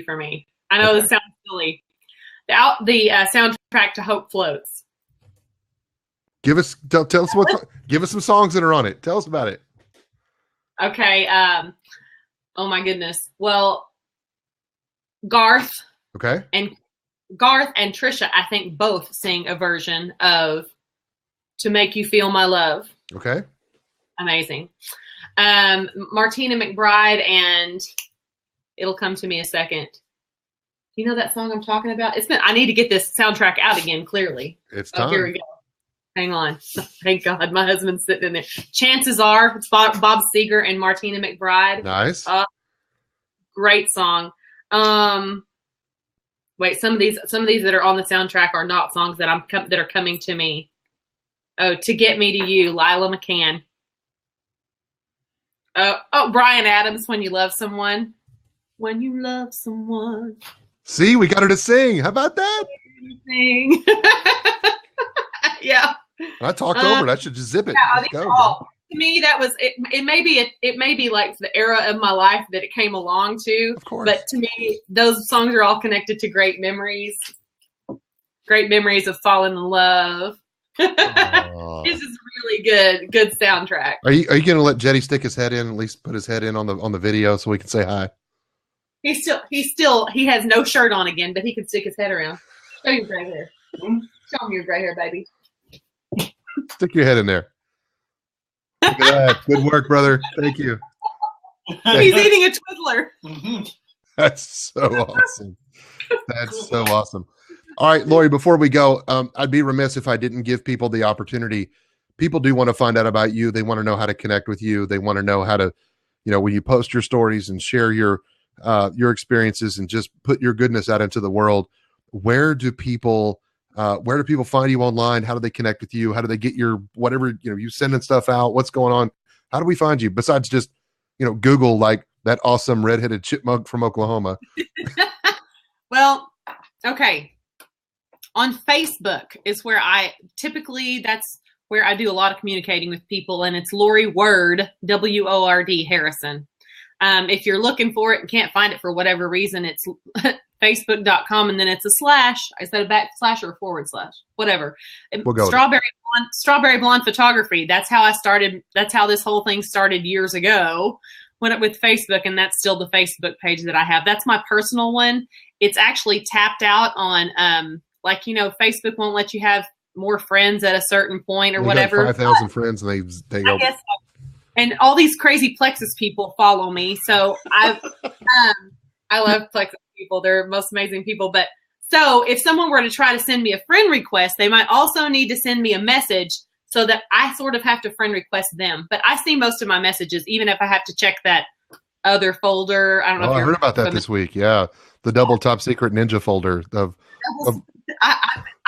for me. I know this sounds silly. The soundtrack to Hope Floats. Give us tell us give us some songs that are on it. Tell us about it. Okay. Oh my goodness. Well, Garth Okay. and Trisha, I think both sing a version of "To Make You Feel My Love." Okay. Amazing. Martina McBride and "It'll Come to Me a Second." You know that song I'm talking about? I need to get this soundtrack out again, clearly. It's time. Here we go. Hang on. Thank God my husband's sitting in there. Chances Are, it's Bob Seger and Martina McBride. Nice. Great song. Wait, some of these that are on the soundtrack are not songs that that are coming to me. Oh, "To Get Me to You," Lila McCann. Oh, Bryan Adams, "When You Love Someone." When you love someone. See, we got her to sing. How about that? Sing. Yeah. I talked over it. I should just zip it. Yeah, Let's go, bro. to me, that was it. It may be like the era of my life that it came along to. Of course. But to me, those songs are all connected to great memories of falling in love. This is really good soundtrack. Are you going to let Jetty stick his head in? At least put his head in on the video so we can say hi. He has no shirt on again, but he can stick his head around. Show your gray hair. Show him your gray hair, baby. Stick your head in there. Look at that. Good work, brother. Thank you. He's eating a Twizzler. That's so awesome. That's so awesome. All right, Lori, before we go, I'd be remiss if I didn't give people the opportunity. People do want to find out about you. They want to know how to connect with you. They want to know how to, when you post your stories and share your experiences and just put your goodness out into the world. Where do people find you online? How do they connect with you? How do they get your whatever, you sending stuff out? What's going on? How do we find you besides just, Google like that awesome redheaded chipmunk from Oklahoma? Well, okay. On Facebook is where that's where I do a lot of communicating with people, and it's Lori Word, WORD Harrison. If you're looking for it and can't find it for whatever reason, it's facebook.com and then it's a slash. I said a backslash or a / whatever. We'll go Strawberry Blonde Photography. That's how I started. That's how this whole thing started years ago with Facebook, and that's still the Facebook page that I have. That's my personal one. It's actually tapped out on, Facebook won't let you have more friends at a certain point or whatever. 5,000 friends, and they go. I guess so. And all these crazy Plexus people follow me. So I love Plexus people. They're most amazing people. But so if someone were to try to send me a friend request, they might also need to send me a message so that I sort of have to friend request them. But I see most of my messages, even if I have to check that other folder. I don't know. I heard about that this week. Yeah. The double top secret ninja folder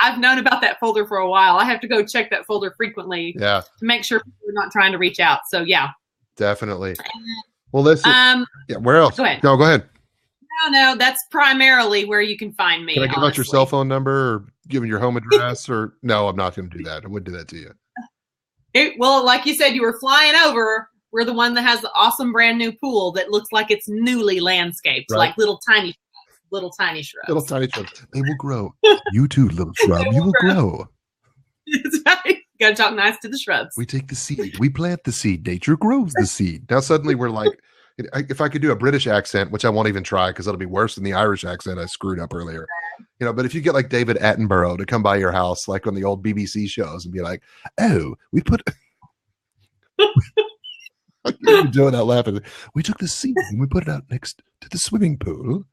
I've known about that folder for a while. I have to go check that folder frequently to make sure we're not trying to reach out. So yeah, definitely. Well, listen, where else? Go ahead. No, go ahead. No, that's primarily where you can find me. Can I give out your cell phone number or give your home address or no, I'm not going to do that. I wouldn't do that to you. Well, like you said, you were flying over. We're the one that has the awesome brand new pool that looks like it's newly landscaped, like little tiny shrubs. Little tiny shrubs. They will grow. You too, little shrub. You will grow. That's right. Got to talk nice to the shrubs. We take the seed. We plant the seed. Nature grows the seed. Now suddenly we're like, if I could do a British accent, which I won't even try because it'll be worse than the Irish accent I screwed up earlier. But if you get like David Attenborough to come by your house, like on the old BBC shows, and be like, "Oh, we put." You're doing that laughing. We took the seed and we put it out next to the swimming pool.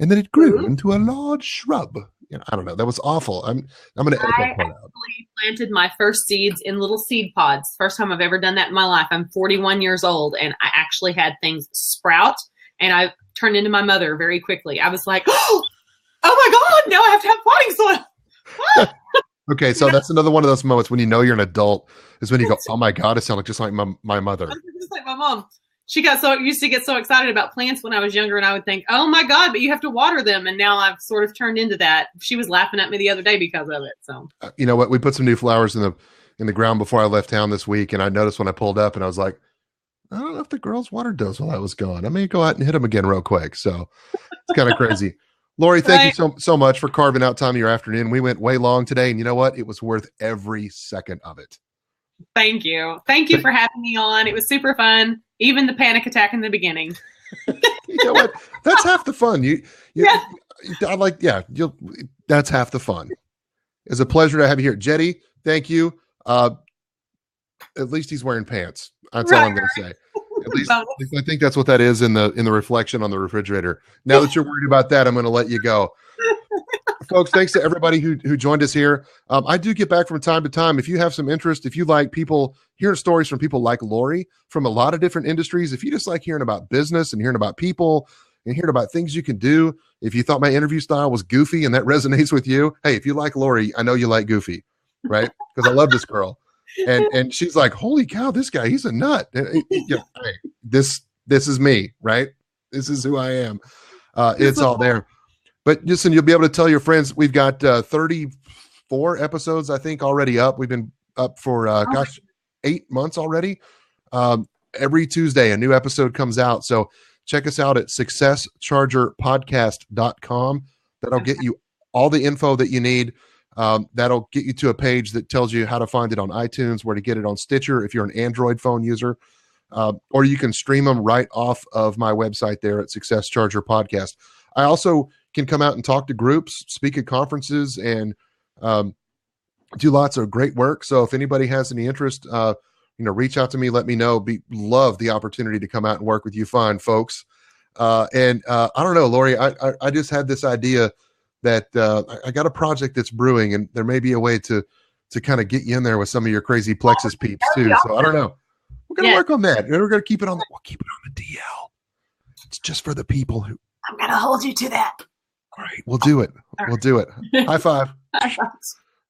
And then it grew into a large shrub. I don't know. That was awful. I'm going to edit that part out. I actually planted my first seeds in little seed pods. First time I've ever done that in my life. I'm 41 years old, and I actually had things sprout, and I turned into my mother very quickly. I was like, oh my God, now I have to have potting soil. Okay, so that's another one of those moments when you're an adult is when you go, oh my God, it sounds just like my mother. Just like my mom. She used to get so excited about plants when I was younger, and I would think, oh my God, but you have to water them. And now I've sort of turned into that. She was laughing at me the other day because of it. So you know what? We put some new flowers in the ground before I left town this week, and I noticed when I pulled up, and I was like, I don't know if the girls watered those while I was gone. I may go out and hit them again real quick. So it's kind of crazy. Lori, thank you so much for carving out time of your afternoon. We went way long today, and you know what? It was worth every second of it. Thank you. Thank you for having me on. It was super fun. Even the panic attack in the beginning. You know what? That's half the fun. That's half the fun. It's a pleasure to have you here. Jetty, thank you. At least he's wearing pants. That's all I'm going to say. At least I think that's what that is in the reflection on the refrigerator. Now that you're worried about that, I'm going to let you go. Folks, thanks to everybody who joined us here. I do get back from time to time. If you have some interest, if you like people hearing stories from people like Lori from a lot of different industries, if you just like hearing about business and hearing about people and hearing about things you can do, if you thought my interview style was goofy and that resonates with you, hey, if you like Lori, I know you like goofy, right? Because I love this girl. And she's like, holy cow, this guy, he's a nut. Hey, this is me, right? This is who I am. It's all there. But listen, you'll be able to tell your friends. We've got 34 episodes, I think, already up. We've been up for, 8 months already. Every Tuesday, a new episode comes out. So check us out at successchargerpodcast.com. That'll get you all the info that you need. That'll get you to a page that tells you how to find it on iTunes, where to get it on Stitcher if you're an Android phone user, or you can stream them right off of my website there at Success Charger Podcast. I also can come out and talk to groups, speak at conferences, and do lots of great work. So if anybody has any interest, reach out to me, let me know. Love the opportunity to come out and work with you fine folks. And I don't know, Lori, I just had this idea that I got a project that's brewing, and there may be a way to kind of get you in there with some of your crazy Plexus peeps too. So I don't know. We're going to work on that. We're going to keep it on. We'll keep it on the DL. It's just for the people who. I'm going to hold you to that. All right. We'll do it. We'll do it. High five.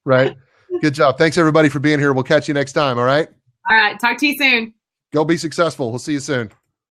Right. Good job. Thanks everybody for being here. We'll catch you next time. All right. All right. Talk to you soon. Go be successful. We'll see you soon.